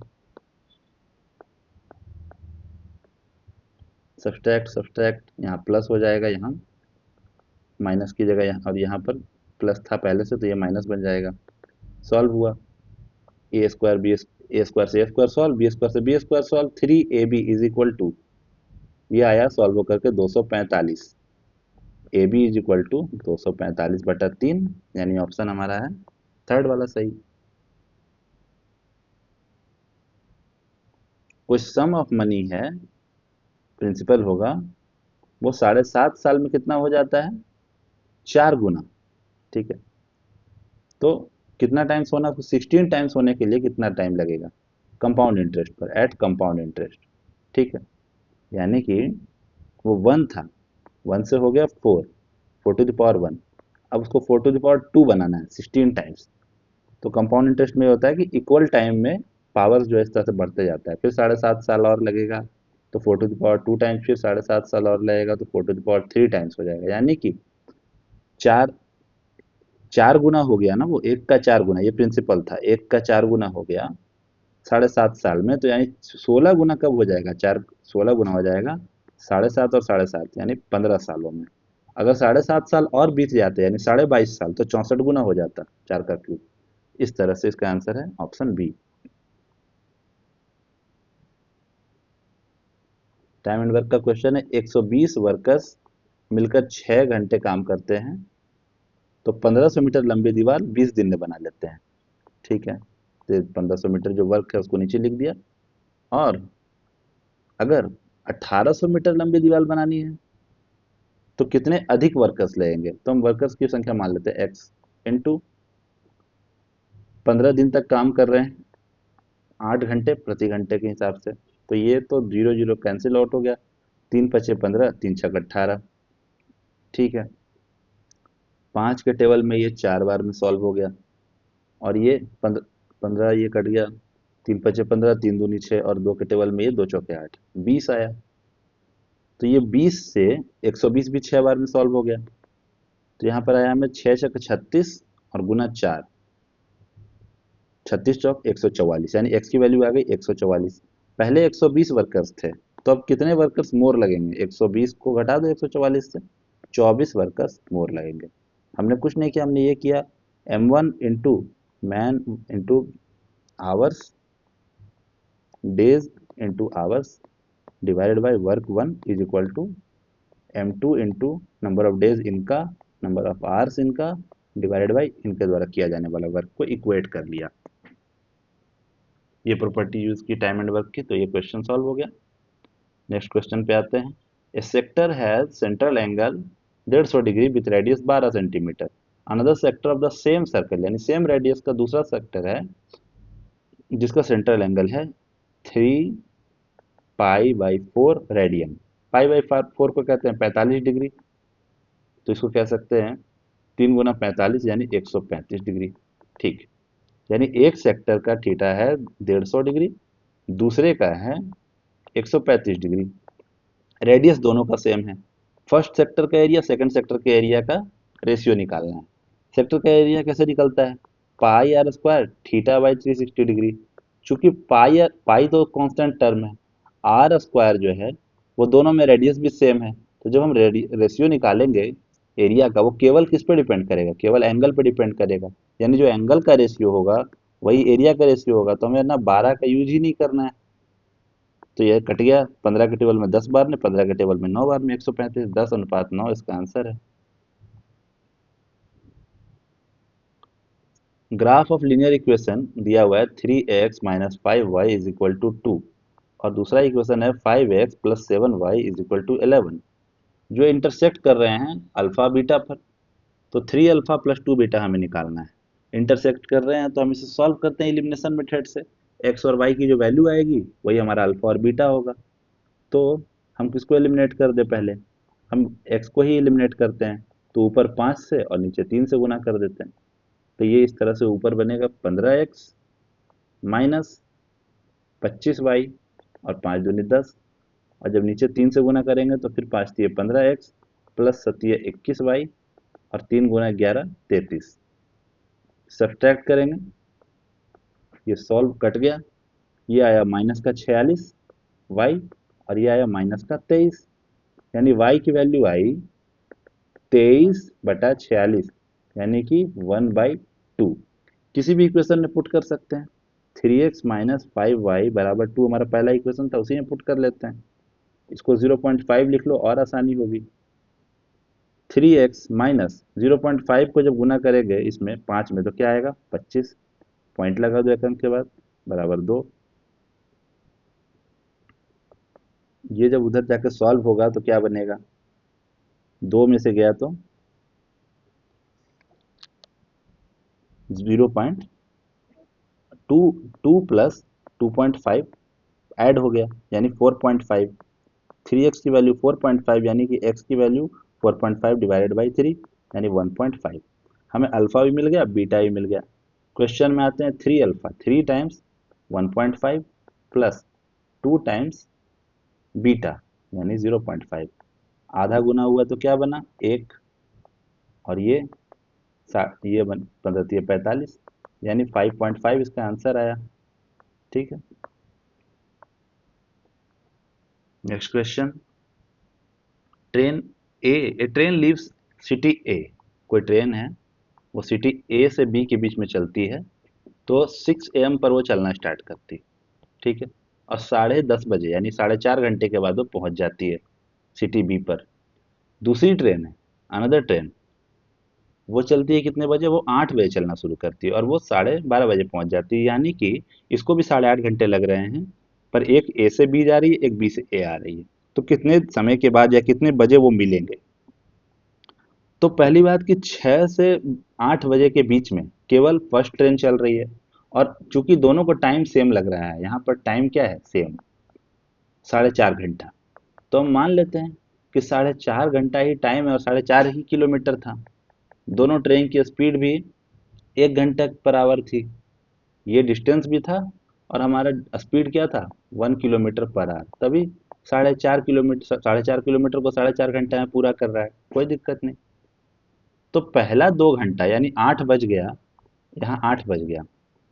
सब्सट्रैक्ट सब्सट्रैक्ट, यहाँ प्लस हो जाएगा, यहाँ माइनस की जगह यहाँ, और यहाँ पर प्लस था पहले से तो ये माइनस बन जाएगा। सॉल्व हुआ, A square B, A square से A square solve, B square से B square solve, 3ab is equal to, ये आया सॉल्व करके 245। A B is equal to 245/3, यानी ऑप्शन हमारा है थर्ड वाला सही। कुछ सम ऑफ मनी है, प्रिंसिपल होगा, वो 7.5 साल में कितना हो जाता है, 4 गुना। ठीक है, तो कितना टाइम्स होना, 16 टाइम्स होने के लिए कितना टाइम लगेगा, कंपाउंड इंटरेस्ट पर, एट कंपाउंड इंटरेस्ट। ठीक है, यानी कि वो 1 था, 1 से हो गया 4, 4⁻1, अब उसको 4⁻2 बनाना है 16 टाइम्स। तो कंपाउंड इंटरेस्ट में होता है कि इक्वल टाइम में पावर जो है इस तरह से बढ़ते जाता है, फिर 7.5 साल और लगेगा, तो 4⁻2 टाइम्स, फिर 7.5 साल और लगेगा तो 4⁻3 टाइम्स हो जाएगा, यानी कि चार 4 गुना हो गया ना, वो 1 का 4 गुना, ये प्रिंसिपल था, 1 का 4 गुना हो गया 7.5 साल में, तो यानी 16 गुना कब हो जाएगा, 16 गुना हो जाएगा 7.5 और 7.5, यानी 15 सालों में। अगर 7.5 साल और बीत जाते यानी 22.5 साल, तो 64 गुना हो जाता 4 का क्यूब। इस तरह से इसका आंसर है option B. Time and work का क्वेश्चन है, 120 वर्कर्स मिलकर 6 घंटे काम करते हैं, तो 1500 मीटर लंबी दीवार 20 दिन में बना लेते हैं। ठीक है, तो 1500 मीटर जो वर्क है उसको नीचे लिख दिया, और अगर 1800 मीटर लंबी दीवार बनानी है तो कितने अधिक वर्कर्स लगेंगे, तो हम वर्कर्स की संख्या मान लेते हैं एक्स इंटू 15 दिन तक काम कर रहे हैं, 8 घंटे प्रति घंटे के हिसाब से, तो ये तो 0 0 कैंसिल आउट हो गया, 3×5 = 15, 3×6 = 18। ठीक है, 5 के टेबल में ये 4 बार में सॉल्व हो गया, और ये 15 ये कट गया, 3×5 = 15, 3×2 = 6, और 2 के टेबल में ये 2×4 = 8, 20 आया। तो ये 20 से 120 भी 6 बार में सॉल्व हो गया, तो यहाँ पर आया हमें 6×6 = 36 और गुना 4, 36 चौक 144, यानी एक्स की वैल्यू आ गई 144। पहले 120 वर्कर्स थे, तो अब कितने वर्कर्स मोर लगेंगे, 120 को घटा दो 144 से, 24 वर्कर्स मोर लगेंगे। हमने कुछ नहीं किया, हमने ये किया, m1 into man into hours, days into hours divided by work 1 is equal to m2 into number of days इनका, नंबर ऑफ आवर्स इनका, डिवाइडेड बाई इनके द्वारा किया जाने वाला वर्क को इक्वेट कर लिया। ये प्रॉपर्टी यूज की टाइम एंड वर्क की, तो ये क्वेश्चन सॉल्व हो गया। नेक्स्ट क्वेश्चन पे आते हैं। A sector has central angle 150 degree with radius 12 centimetre, another sector of the same circle, यानी सेम रेडियस का दूसरा सेक्टर है जिसका सेंट्रल एंगल है 3π/4 रेडियन। π/4 को कहते हैं 45 डिग्री, तो इसको कह सकते हैं 3 × 45 यानी 135 डिग्री। ठीक, यानी एक सेक्टर का थीटा है 150 डिग्री, दूसरे का है 135 डिग्री, रेडियस दोनों का सेम है। फर्स्ट सेक्टर का एरिया सेकंड सेक्टर के एरिया का रेशियो निकालना है। सेक्टर का एरिया कैसे निकलता है, πr² θ/360 डिग्री। चूंकि पाई तो कांस्टेंट टर्म है, आर स्क्वायर जो है वो दोनों में रेडियस भी सेम है, तो जब हम रेशियो निकालेंगे एरिया का, वो केवल किस पे डिपेंड करेगा, केवल एंगल पे डिपेंड करेगा, यानी जो एंगल का रेशियो होगा वही एरिया का रेशियो होगा, तो हमें ना 12 का यूज ही नहीं करना है, तो ये कट गया, 15 के टेबल में 10 बार में, 15 के टेबल में 9 बार में 135, 10:9 इसका आंसर है। ग्राफ ऑफ लीनियर इक्वेशन दिया हुआ है 3x minus 5y is equal to 2, और दूसरा इक्वेशन है 5x plus 7y is equal to 11, जो इंटरसेक्ट कर रहे हैं अल्फा बीटा पर। तो 3 अल्फा प्लस 2 बीटा हमें निकालना है। इंटरसेक्ट कर रहे हैं तो हम इसे सॉल्व करते हैं एलिमिनेशन मेथड से। एक्स और वाई की जो वैल्यू आएगी वही हमारा अल्फा और बीटा होगा। तो हम किसको एलिमिनेट कर दे, पहले हम एक्स को ही एलिमिनेट करते हैं। तो ऊपर 5 से और नीचे 3 से गुना कर देते हैं। तो ये इस तरह से ऊपर बनेगा 15x माइनस 25y और 5 दूनी 10, और जब नीचे 3 से गुना करेंगे तो फिर 5 तिये 15x प्लस 7 21y और 3 गुना 11 33। सब्ट्रैक्ट करेंगे, ये सॉल्व कट गया, ये आया माइनस का 46 वाई और ये आया माइनस का 23, यानी वाई की वैल्यू आई 23/46, यानी कि 1/2। किसी भी इक्वेशन में पुट कर सकते हैं। 3x माइनस 5y बराबर 2 हमारा पहला इक्वेशन था, उसी में पुट कर लेते हैं। इसको 0.5 लिख लो और आसानी होगी। 3x माइनस 0.5 को जब गुना करेंगे इसमें 5 में तो क्या आएगा 25, पॉइंट लगा दो एक अंक के बाद, बराबर 2। ये जब उधर जाकर सॉल्व होगा तो क्या बनेगा, 2 में से गया तो 0.2, 2 प्लस 2.5 ऐड हो गया यानी 4.5। 3x की वैल्यू 4.5 यानी कि x की वैल्यू 4.5 डिवाइडेड बाई 3 यानी 1.5। हमें अल्फा भी मिल गया, बीटा भी मिल गया। क्वेश्चन में आते हैं 3 alpha, 3 times 1.5 plus 2 times beta यानी 0.5। आधा गुना हुआ तो क्या बना 1, और ये बन 15×45 यानी 5.5 इसका आंसर आया। ठीक है, नेक्स्ट क्वेश्चन। ट्रेन ए ट्रेन लीव्स सिटी ए, कोई ट्रेन है वो सिटी ए से बी के बीच में चलती है। तो 6 AM पर वो चलना स्टार्ट करती, ठीक है, और 10:30 बजे यानी 4.5 घंटे के बाद वो पहुंच जाती है सिटी बी पर। दूसरी ट्रेन है, अनदर ट्रेन, वो चलती है कितने बजे, वो 8 बजे चलना शुरू करती है और वो 12:30 बजे पहुंच जाती है, यानी कि इसको भी 8.5 घंटे लग रहे हैं। पर एक ए से बी जा रही है, एक बी से ए आ रही है। तो कितने समय के बाद या कितने बजे वो मिलेंगे। तो पहली बात कि 6 से 8 बजे के बीच में केवल फर्स्ट ट्रेन चल रही है, और चूंकि दोनों को टाइम सेम लग रहा है, यहाँ पर टाइम क्या है सेम, 4.5 घंटा। तो हम मान लेते हैं कि 4.5 घंटा ही टाइम है और 4.5 ही किलोमीटर था। दोनों ट्रेन की स्पीड भी 1 घंटा पर आवर थी, ये डिस्टेंस भी था, और हमारा स्पीड क्या था 1 किलोमीटर पर आवर, तभी 4.5 किलोमीटर, 4.5 किलोमीटर को 4.5 घंटा में पूरा कर रहा है, कोई दिक्कत नहीं। तो पहला 2 घंटा यानी 8 बज गया, यहाँ 8 बज गया,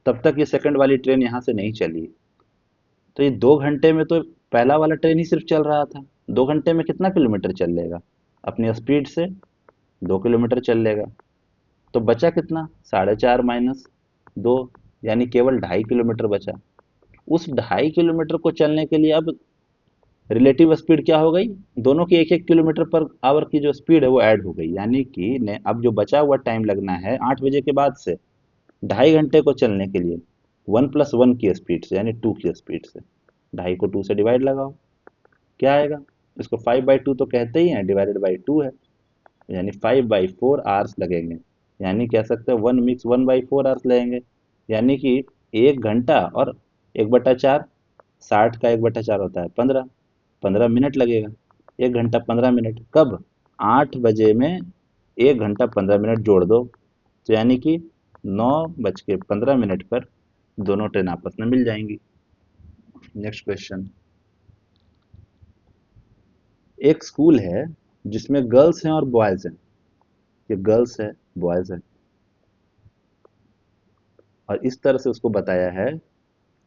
तब तक ये सेकंड वाली ट्रेन यहाँ से नहीं चली। तो ये 2 घंटे में तो पहला वाला ट्रेन ही सिर्फ चल रहा था। 2 घंटे में कितना किलोमीटर चल लेगा, अपनी स्पीड से 2 किलोमीटर चल लेगा। तो बचा कितना, 4.5 माइनस 2, यानी केवल 2.5 किलोमीटर बचा। उस 2.5 किलोमीटर को चलने के लिए अब रिलेटिव स्पीड क्या हो गई, दोनों की 1-1 किलोमीटर पर आवर की जो स्पीड है वो ऐड हो गई, यानी कि अब जो बचा हुआ टाइम लगना है 8 बजे के बाद से 2.5 घंटे को चलने के लिए 1+1 की स्पीड से यानी 2 की स्पीड से। 2.5 को 2 से डिवाइड लगाओ, क्या आएगा, इसको 5/2 तो कहते ही हैं, डिवाइडेड बाई 2 है, यानी 5/4 आवर्स लगेंगे। यानी कह सकते हैं 1 लगेंगे, यानी कि 1 घंटा और 1/4, 60 का 1/4 होता है 15, 15 मिनट लगेगा। 1 घंटा 15 मिनट कब, 8 बजे में 1 घंटा 15 मिनट जोड़ दो, तो यानी कि 9:15 पर दोनों ट्रेन आपस में मिल जाएंगी। Next question. एक स्कूल है जिसमें गर्ल्स हैं और बॉयज हैं, ये गर्ल्स है बॉयज है, और इस तरह से उसको बताया है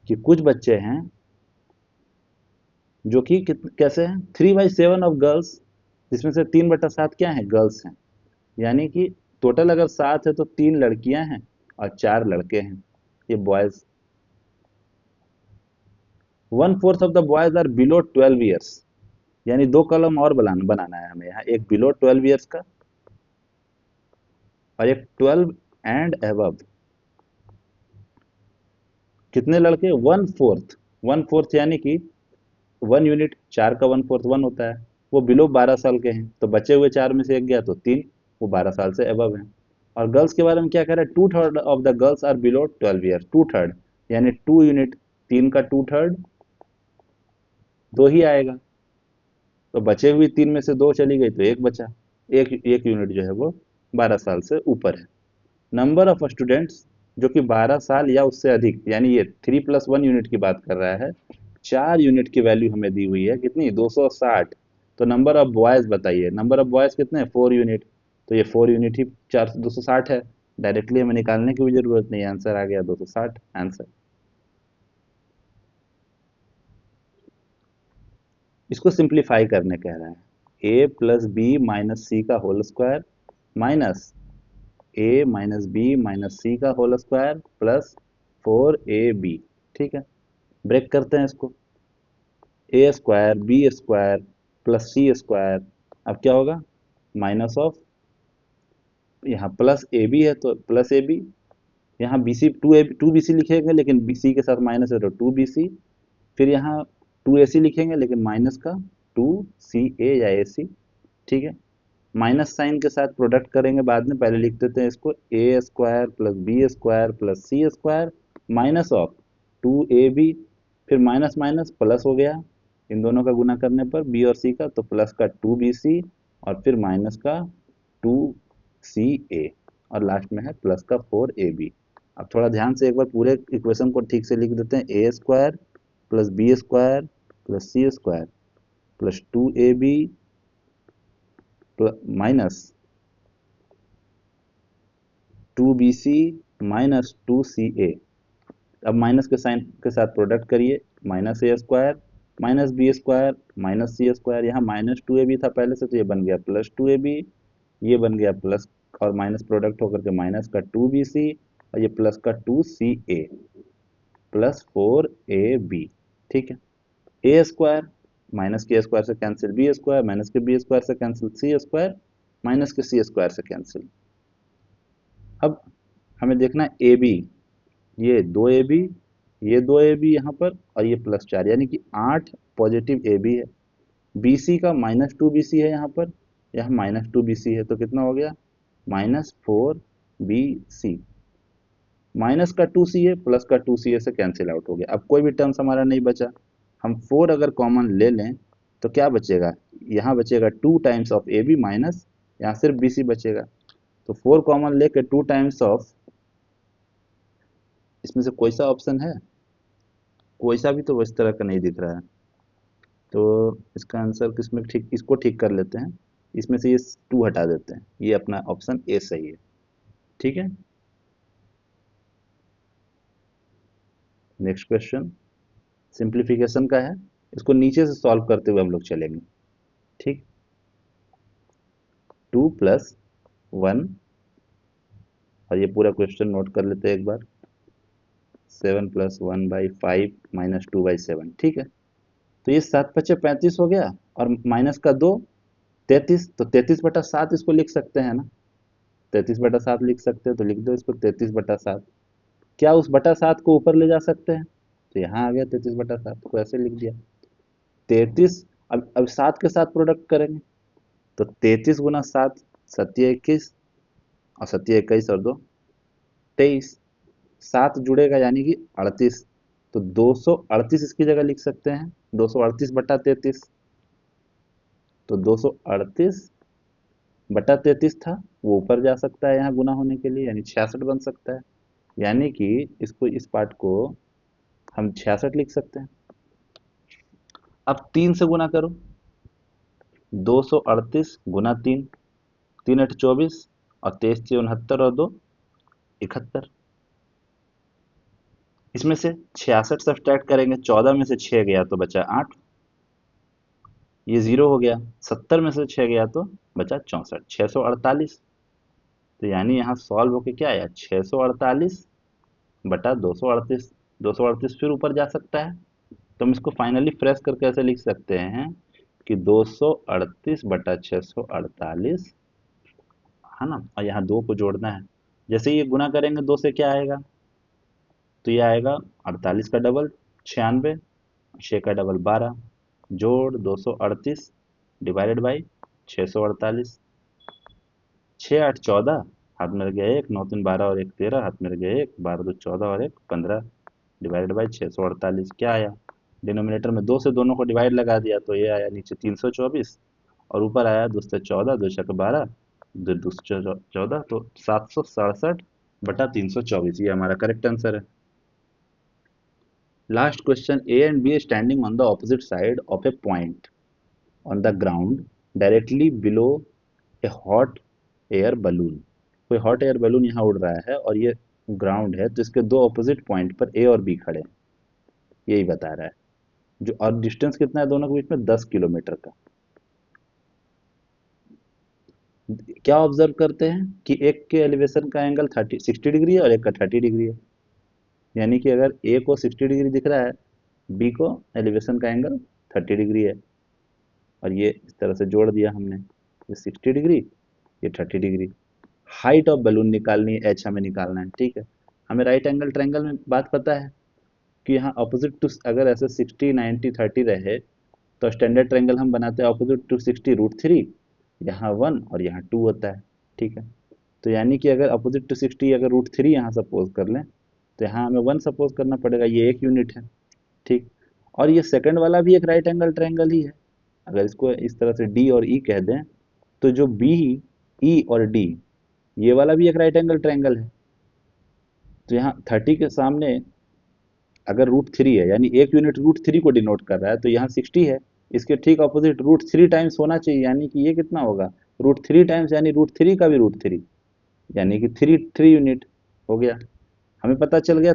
कि कुछ बच्चे हैं जो कि कैसे हैं, 3/7 ऑफ गर्ल्स, जिसमें से 3/7 क्या है गर्ल्स हैं, यानी कि टोटल अगर 7 है तो 3 लड़कियां हैं और 4 लड़के हैं, ये boys. 1/4 of the boys are below 12 years, यानी दो कॉलम और बनाना बनाना है हमें यहाँ, एक बिलो 12 ईयर्स का और एक 12 एंड अबव। कितने लड़के? 1/4। 1/4 यानी कि 1 यूनिट, 4 का 1/4 1 होता है। वो बिलो 12 साल के हैं, तो बचे हुए 4 में से एक गया तो 3, वो 12 साल से अबव हैं। और गर्ल्स के बारे में क्या कह रहा है? 2/3 of the girls are below 12 year. 2/3 यानी 2 यूनिट, 3 का 2/3 दो ही आएगा, तो बचे हुए 3 में से दो चली गई तो एक बचा। एक एक यूनिट जो है वो 12 साल से ऊपर है। नंबर ऑफ स्टूडेंट्स जो कि 12 साल या उससे अधिक, यानी ये 3+1 यूनिट की बात कर रहा है। 4 यूनिट की वैल्यू हमें दी हुई है कितनी? 260। तो नंबर ऑफ बॉयज बताइए, नंबर ऑफ बॉयज कितने? 4 यूनिट। तो ये 4 यूनिट ही 260 है। डायरेक्टली हमें निकालने की भी जरूरत नहीं, आंसर आ गया 260 आंसर। इसको सिंप्लीफाई करने कह रहा है। a+b - c का whole square minus a - b - c का होल स्क्वायर प्लस 4ab। ठीक है, ब्रेक करते हैं इसको। a² b² plus c²। अब क्या होगा? माइनस ऑफ, यहाँ प्लस ए बी है तो प्लस ए बी, यहाँ B C, two B C लिखेंगे लेकिन बी सी के साथ माइनस है तो 2bc। फिर यहाँ 2ac लिखेंगे लेकिन माइनस का 2ca या ac। ठीक है, माइनस साइन के साथ प्रोडक्ट करेंगे बाद में, पहले लिख देते हैं इसको। a² plus b² plus c² minus of 2ab। फिर माइनस माइनस प्लस हो गया, इन दोनों का गुना करने पर b और c का, तो प्लस का 2bc और फिर माइनस का 2ca और लास्ट में है प्लस का 4ab। अब थोड़ा ध्यान से एक बार पूरे इक्वेशन को ठीक से लिख देते हैं। a² plus b² plus c² plus 2ab minus 2bc minus 2ca। अब माइनस के साइन के साथ प्रोडक्ट करिए, -a² minus b² minus c²। यहाँ -2ab था पहले से, तो ये बन गया +2ab। ये बन गया प्लस और माइनस प्रोडक्ट होकर के माइनस का 2bc और ये प्लस का 2ca प्लस 4ab। ठीक है, a² माइनस के स्क्वायर से कैंसिल b² माइनस के b² से कैंसिल c² माइनस के c² से कैंसिल। अब हमें देखना है ए बी, ये 2ab, ये 2ab यहाँ पर और ये +4 यानी कि 8 पॉजिटिव ए बी है। बी सी का -2bc है यहाँ पर, यहाँ -2bc है, तो कितना हो गया? -4bc। माइनस का 2ca प्लस का 2ca से कैंसिल आउट हो गया। अब कोई भी टर्म्स हमारा नहीं बचा। हम 4 अगर कॉमन ले लें तो क्या बचेगा? यहाँ बचेगा 2 times of A B minus यहाँ सिर्फ बी सी बचेगा। तो 4 कॉमन लेके 2 टाइम्स ऑफ, इसमें से कोई सा ऑप्शन है? कोई सा भी तो इस तरह का नहीं दिख रहा है। तो इसका आंसर किसमें ठीक, इसको ठीक कर लेते हैं। इसमें से ये 2 हटा देते हैं, ये अपना ऑप्शन ए सही है। ठीक है, नेक्स्ट क्वेश्चन सिंप्लीफिकेशन का है। इसको नीचे से सॉल्व करते हुए हम लोग चलेंगे। ठीक, 2+1, और ये पूरा क्वेश्चन नोट कर लेते हैं एक बार। 7+1/5 -2/7। ठीक है, तो ये 7×5 = 35 हो गया और माइनस का 2 33, तो 33/7 इसको लिख सकते हैं ना? 33/7 लिख सकते हैं, तो लिख दो इसको 33/7। क्या उस बटा 7 को ऊपर ले जा सकते हैं? तो यहाँ आ गया 33/7 को ऐसे लिख दिया। 33, अब 7 के साथ प्रोडक्ट करेंगे तो 33 × 7 सत्य 21 और सत्य 21 और 2 23। 7 जुड़ेगा यानी कि 38, तो 238 इसकी जगह लिख सकते हैं। 238/33, तो 238/33 था, वो ऊपर जा सकता है यहाँ गुना होने के लिए, यानी 66 बन सकता है। यानी कि इसको, इस पार्ट को हम 66 लिख सकते हैं। अब 3 से गुना करो, 238 × 3, 3×8 = 24 और 23×6 = 69 और 2 71। इसमें से 66 सब्ट्रैक्ट करेंगे, 14 में से 6 गया तो बचा 8, ये 0 हो गया। 70 में से 6 गया तो बचा 64, 648। तो यानी यहाँ सॉल्व होके क्या आया? 648/238। 238 फिर ऊपर जा सकता है, तो हम इसको फाइनली फ्रेश करके ऐसे लिख सकते हैं कि 238/648, है ना, और यहाँ 2 को जोड़ना है। जैसे ये गुना करेंगे 2 से क्या आएगा, तो ये आएगा 48 का डबल 96, 6 का डबल 12, जोड़ 238 डिवाइडेड बाई 648, 6 8 14, हाथ में रह गया 1, 9 3 12 और 1 13, हाथ में रह गया 1, 12 2 14 और 1 15, डिवाइडेड बाई 648 क्या आया, डिनोमिनेटर में 2 से दोनों को डिवाइड लगा दिया तो ये आया नीचे 324, और ऊपर आया 2 से 14, 2 छक 12, 2 2 14, तो 767/324, ये हमारा करेक्ट आंसर है। Last question, A and B standing on the opposite side of A point on the ground directly below A hot air balloon. कोई हॉट एयर बलून यहाँ उड़ रहा है और ये ग्राउंड है, तो इसके दो ऑपोजिट पॉइंट पर ए और बी खड़े हैं, यही बता रहा है। जो और डिस्टेंस कितना है दोनों के बीच में, 10 किलोमीटर का। क्या ऑब्जर्व करते हैं कि एक के एलिवेशन का एंगल 60 डिग्री है और एक का 30 डिग्री है, यानी कि अगर ए को 60 डिग्री दिख रहा है, बी को एलिवेशन का एंगल 30 डिग्री है, और ये इस तरह से जोड़ दिया हमने, ये 60 डिग्री, ये 30 डिग्री। हाइट ऑफ बलून निकालनी है, एच हमें निकालना है, ठीक है। हमें राइट एंगल ट्रायंगल में बात पता है कि यहाँ अपोजिट टू, अगर ऐसे 60 90 30 रहे तो स्टैंडर्ड ट्रायंगल हम बनाते हैं अपोजिट टू 60 √3, यहाँ 1 और यहाँ 2 होता है, ठीक है। तो यानी कि अगर अपोजिट टू 60 अगर √3 यहाँ सपोज कर लें, तो यहाँ हमें 1 सपोज करना पड़ेगा, ये 1 यूनिट है, ठीक। और ये सेकंड वाला भी एक राइट एंगल ट्रायंगल ही है। अगर इसको इस तरह से डी और ई कह दें, तो जो बी, ई और डी, ये वाला भी एक राइट एंगल ट्रायंगल है। तो यहाँ 30 के सामने अगर √3 है, यानी 1 यूनिट √3 को डिनोट कर रहा है, तो यहाँ 60 है, इसके ठीक अपोजिट √3 टाइम्स होना चाहिए, यानी कि ये कितना होगा, √3 टाइम्स, यानी √3 का भी √3, यानी कि 3 यूनिट हो गया। हमें पता चल गया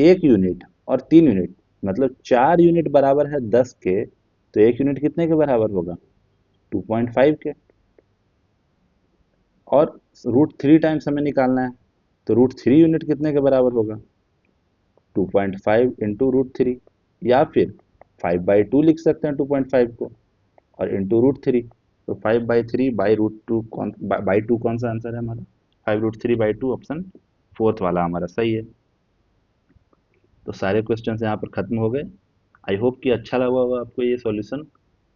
1 यूनिट और 3 यूनिट, मतलब 4 यूनिट बराबर है 10 के, तो 1 यूनिट कितने के बराबर होगा, 2.5 के। और √3 टाइम्स हमें निकालना है, तो √3 यूनिट कितने के बराबर होगा, 2.5 इंटू √3, या फिर 5/2 लिख सकते हैं 2.5 को, और इंटू √3, तो 5/3 बाई √2, कौन बाई 2 कौन सा आंसर है हमारा, 5√3/2, ऑप्शन फोर्थ वाला हमारा सही है। तो सारे क्वेश्चंस यहाँ पर खत्म हो गए। आई होप कि अच्छा लगा होगा आपको ये सॉल्यूशन।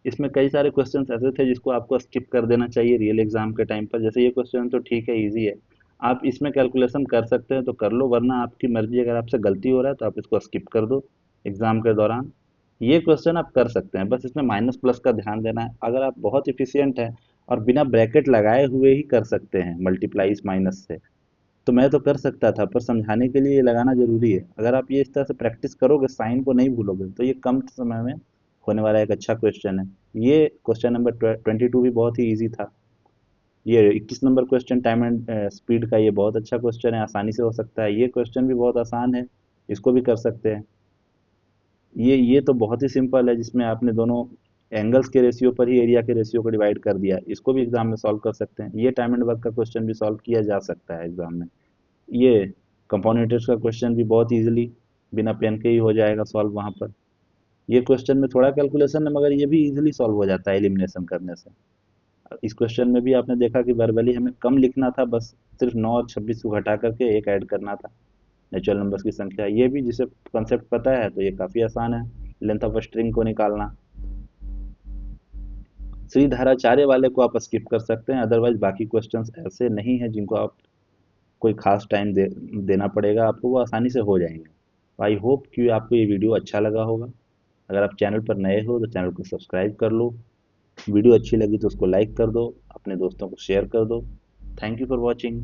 इसमें कई सारे क्वेश्चंस ऐसे थे जिसको आपको स्किप कर देना चाहिए रियल एग्जाम के टाइम पर, जैसे ये क्वेश्चन तो ठीक है, इजी है, आप इसमें कैलकुलेशन कर सकते हैं तो कर लो, वरना आपकी मर्जी, अगर आपसे गलती हो रहा है तो आप इसको स्किप कर दो एग्जाम के दौरान। ये क्वेश्चन आप कर सकते हैं, बस इसमें माइनस प्लस का ध्यान देना है। अगर आप बहुत इफिशियंट हैं और बिना ब्रैकेट लगाए हुए ही कर सकते हैं मल्टीप्लाई इस माइनस से, तो मैं तो कर सकता था, पर समझाने के लिए ये लगाना जरूरी है। अगर आप ये इस तरह से प्रैक्टिस करोगे, साइन को नहीं भूलोगे, तो ये कम समय में होने वाला एक अच्छा क्वेश्चन है। ये क्वेश्चन नंबर 22 भी बहुत ही इजी था। ये 21 number question time and speed का, ये बहुत अच्छा क्वेश्चन है, आसानी से हो सकता है। ये क्वेश्चन भी बहुत आसान है, इसको भी कर सकते हैं। ये तो बहुत ही सिंपल है, जिसमें आपने दोनों एंगल्स के रेशियो पर ही एरिया के रेशियो को डिवाइड कर दिया, इसको भी एग्जाम में सॉल्व कर सकते हैं। ये टाइम एंड वर्क का क्वेश्चन भी सॉल्व किया जा सकता है एग्जाम में। ये कंपाउंड इंटरेस्ट का क्वेश्चन भी बहुत इजीली बिना पेन के ही हो जाएगा सॉल्व वहाँ पर। ये क्वेश्चन में थोड़ा कैलकुलेशन है, मगर ये भी इजीली सॉल्व हो जाता है एलिमिनेशन करने से। इस क्वेश्चन में भी आपने देखा कि वर्बली हमें कम लिखना था, बस सिर्फ 9 और 26 को घटा करके एक ऐड करना था, नेचुरल नंबर्स की संख्या। ये भी जिसे कॉन्सेप्ट पता है तो ये काफ़ी आसान है, लेंथ ऑफ स्ट्रिंग को निकालना। श्रीधाराचार्य वाले को आप स्किप कर सकते हैं, अदरवाइज बाकी क्वेश्चंस ऐसे नहीं हैं जिनको आप कोई खास टाइम देना पड़ेगा आपको, वो आसानी से हो जाएंगे। आई होप कि आपको ये वीडियो अच्छा लगा होगा। अगर आप चैनल पर नए हो तो चैनल को सब्सक्राइब कर लो, वीडियो अच्छी लगी तो उसको लाइक कर दो, अपने दोस्तों को शेयर कर दो। Thank you for watching.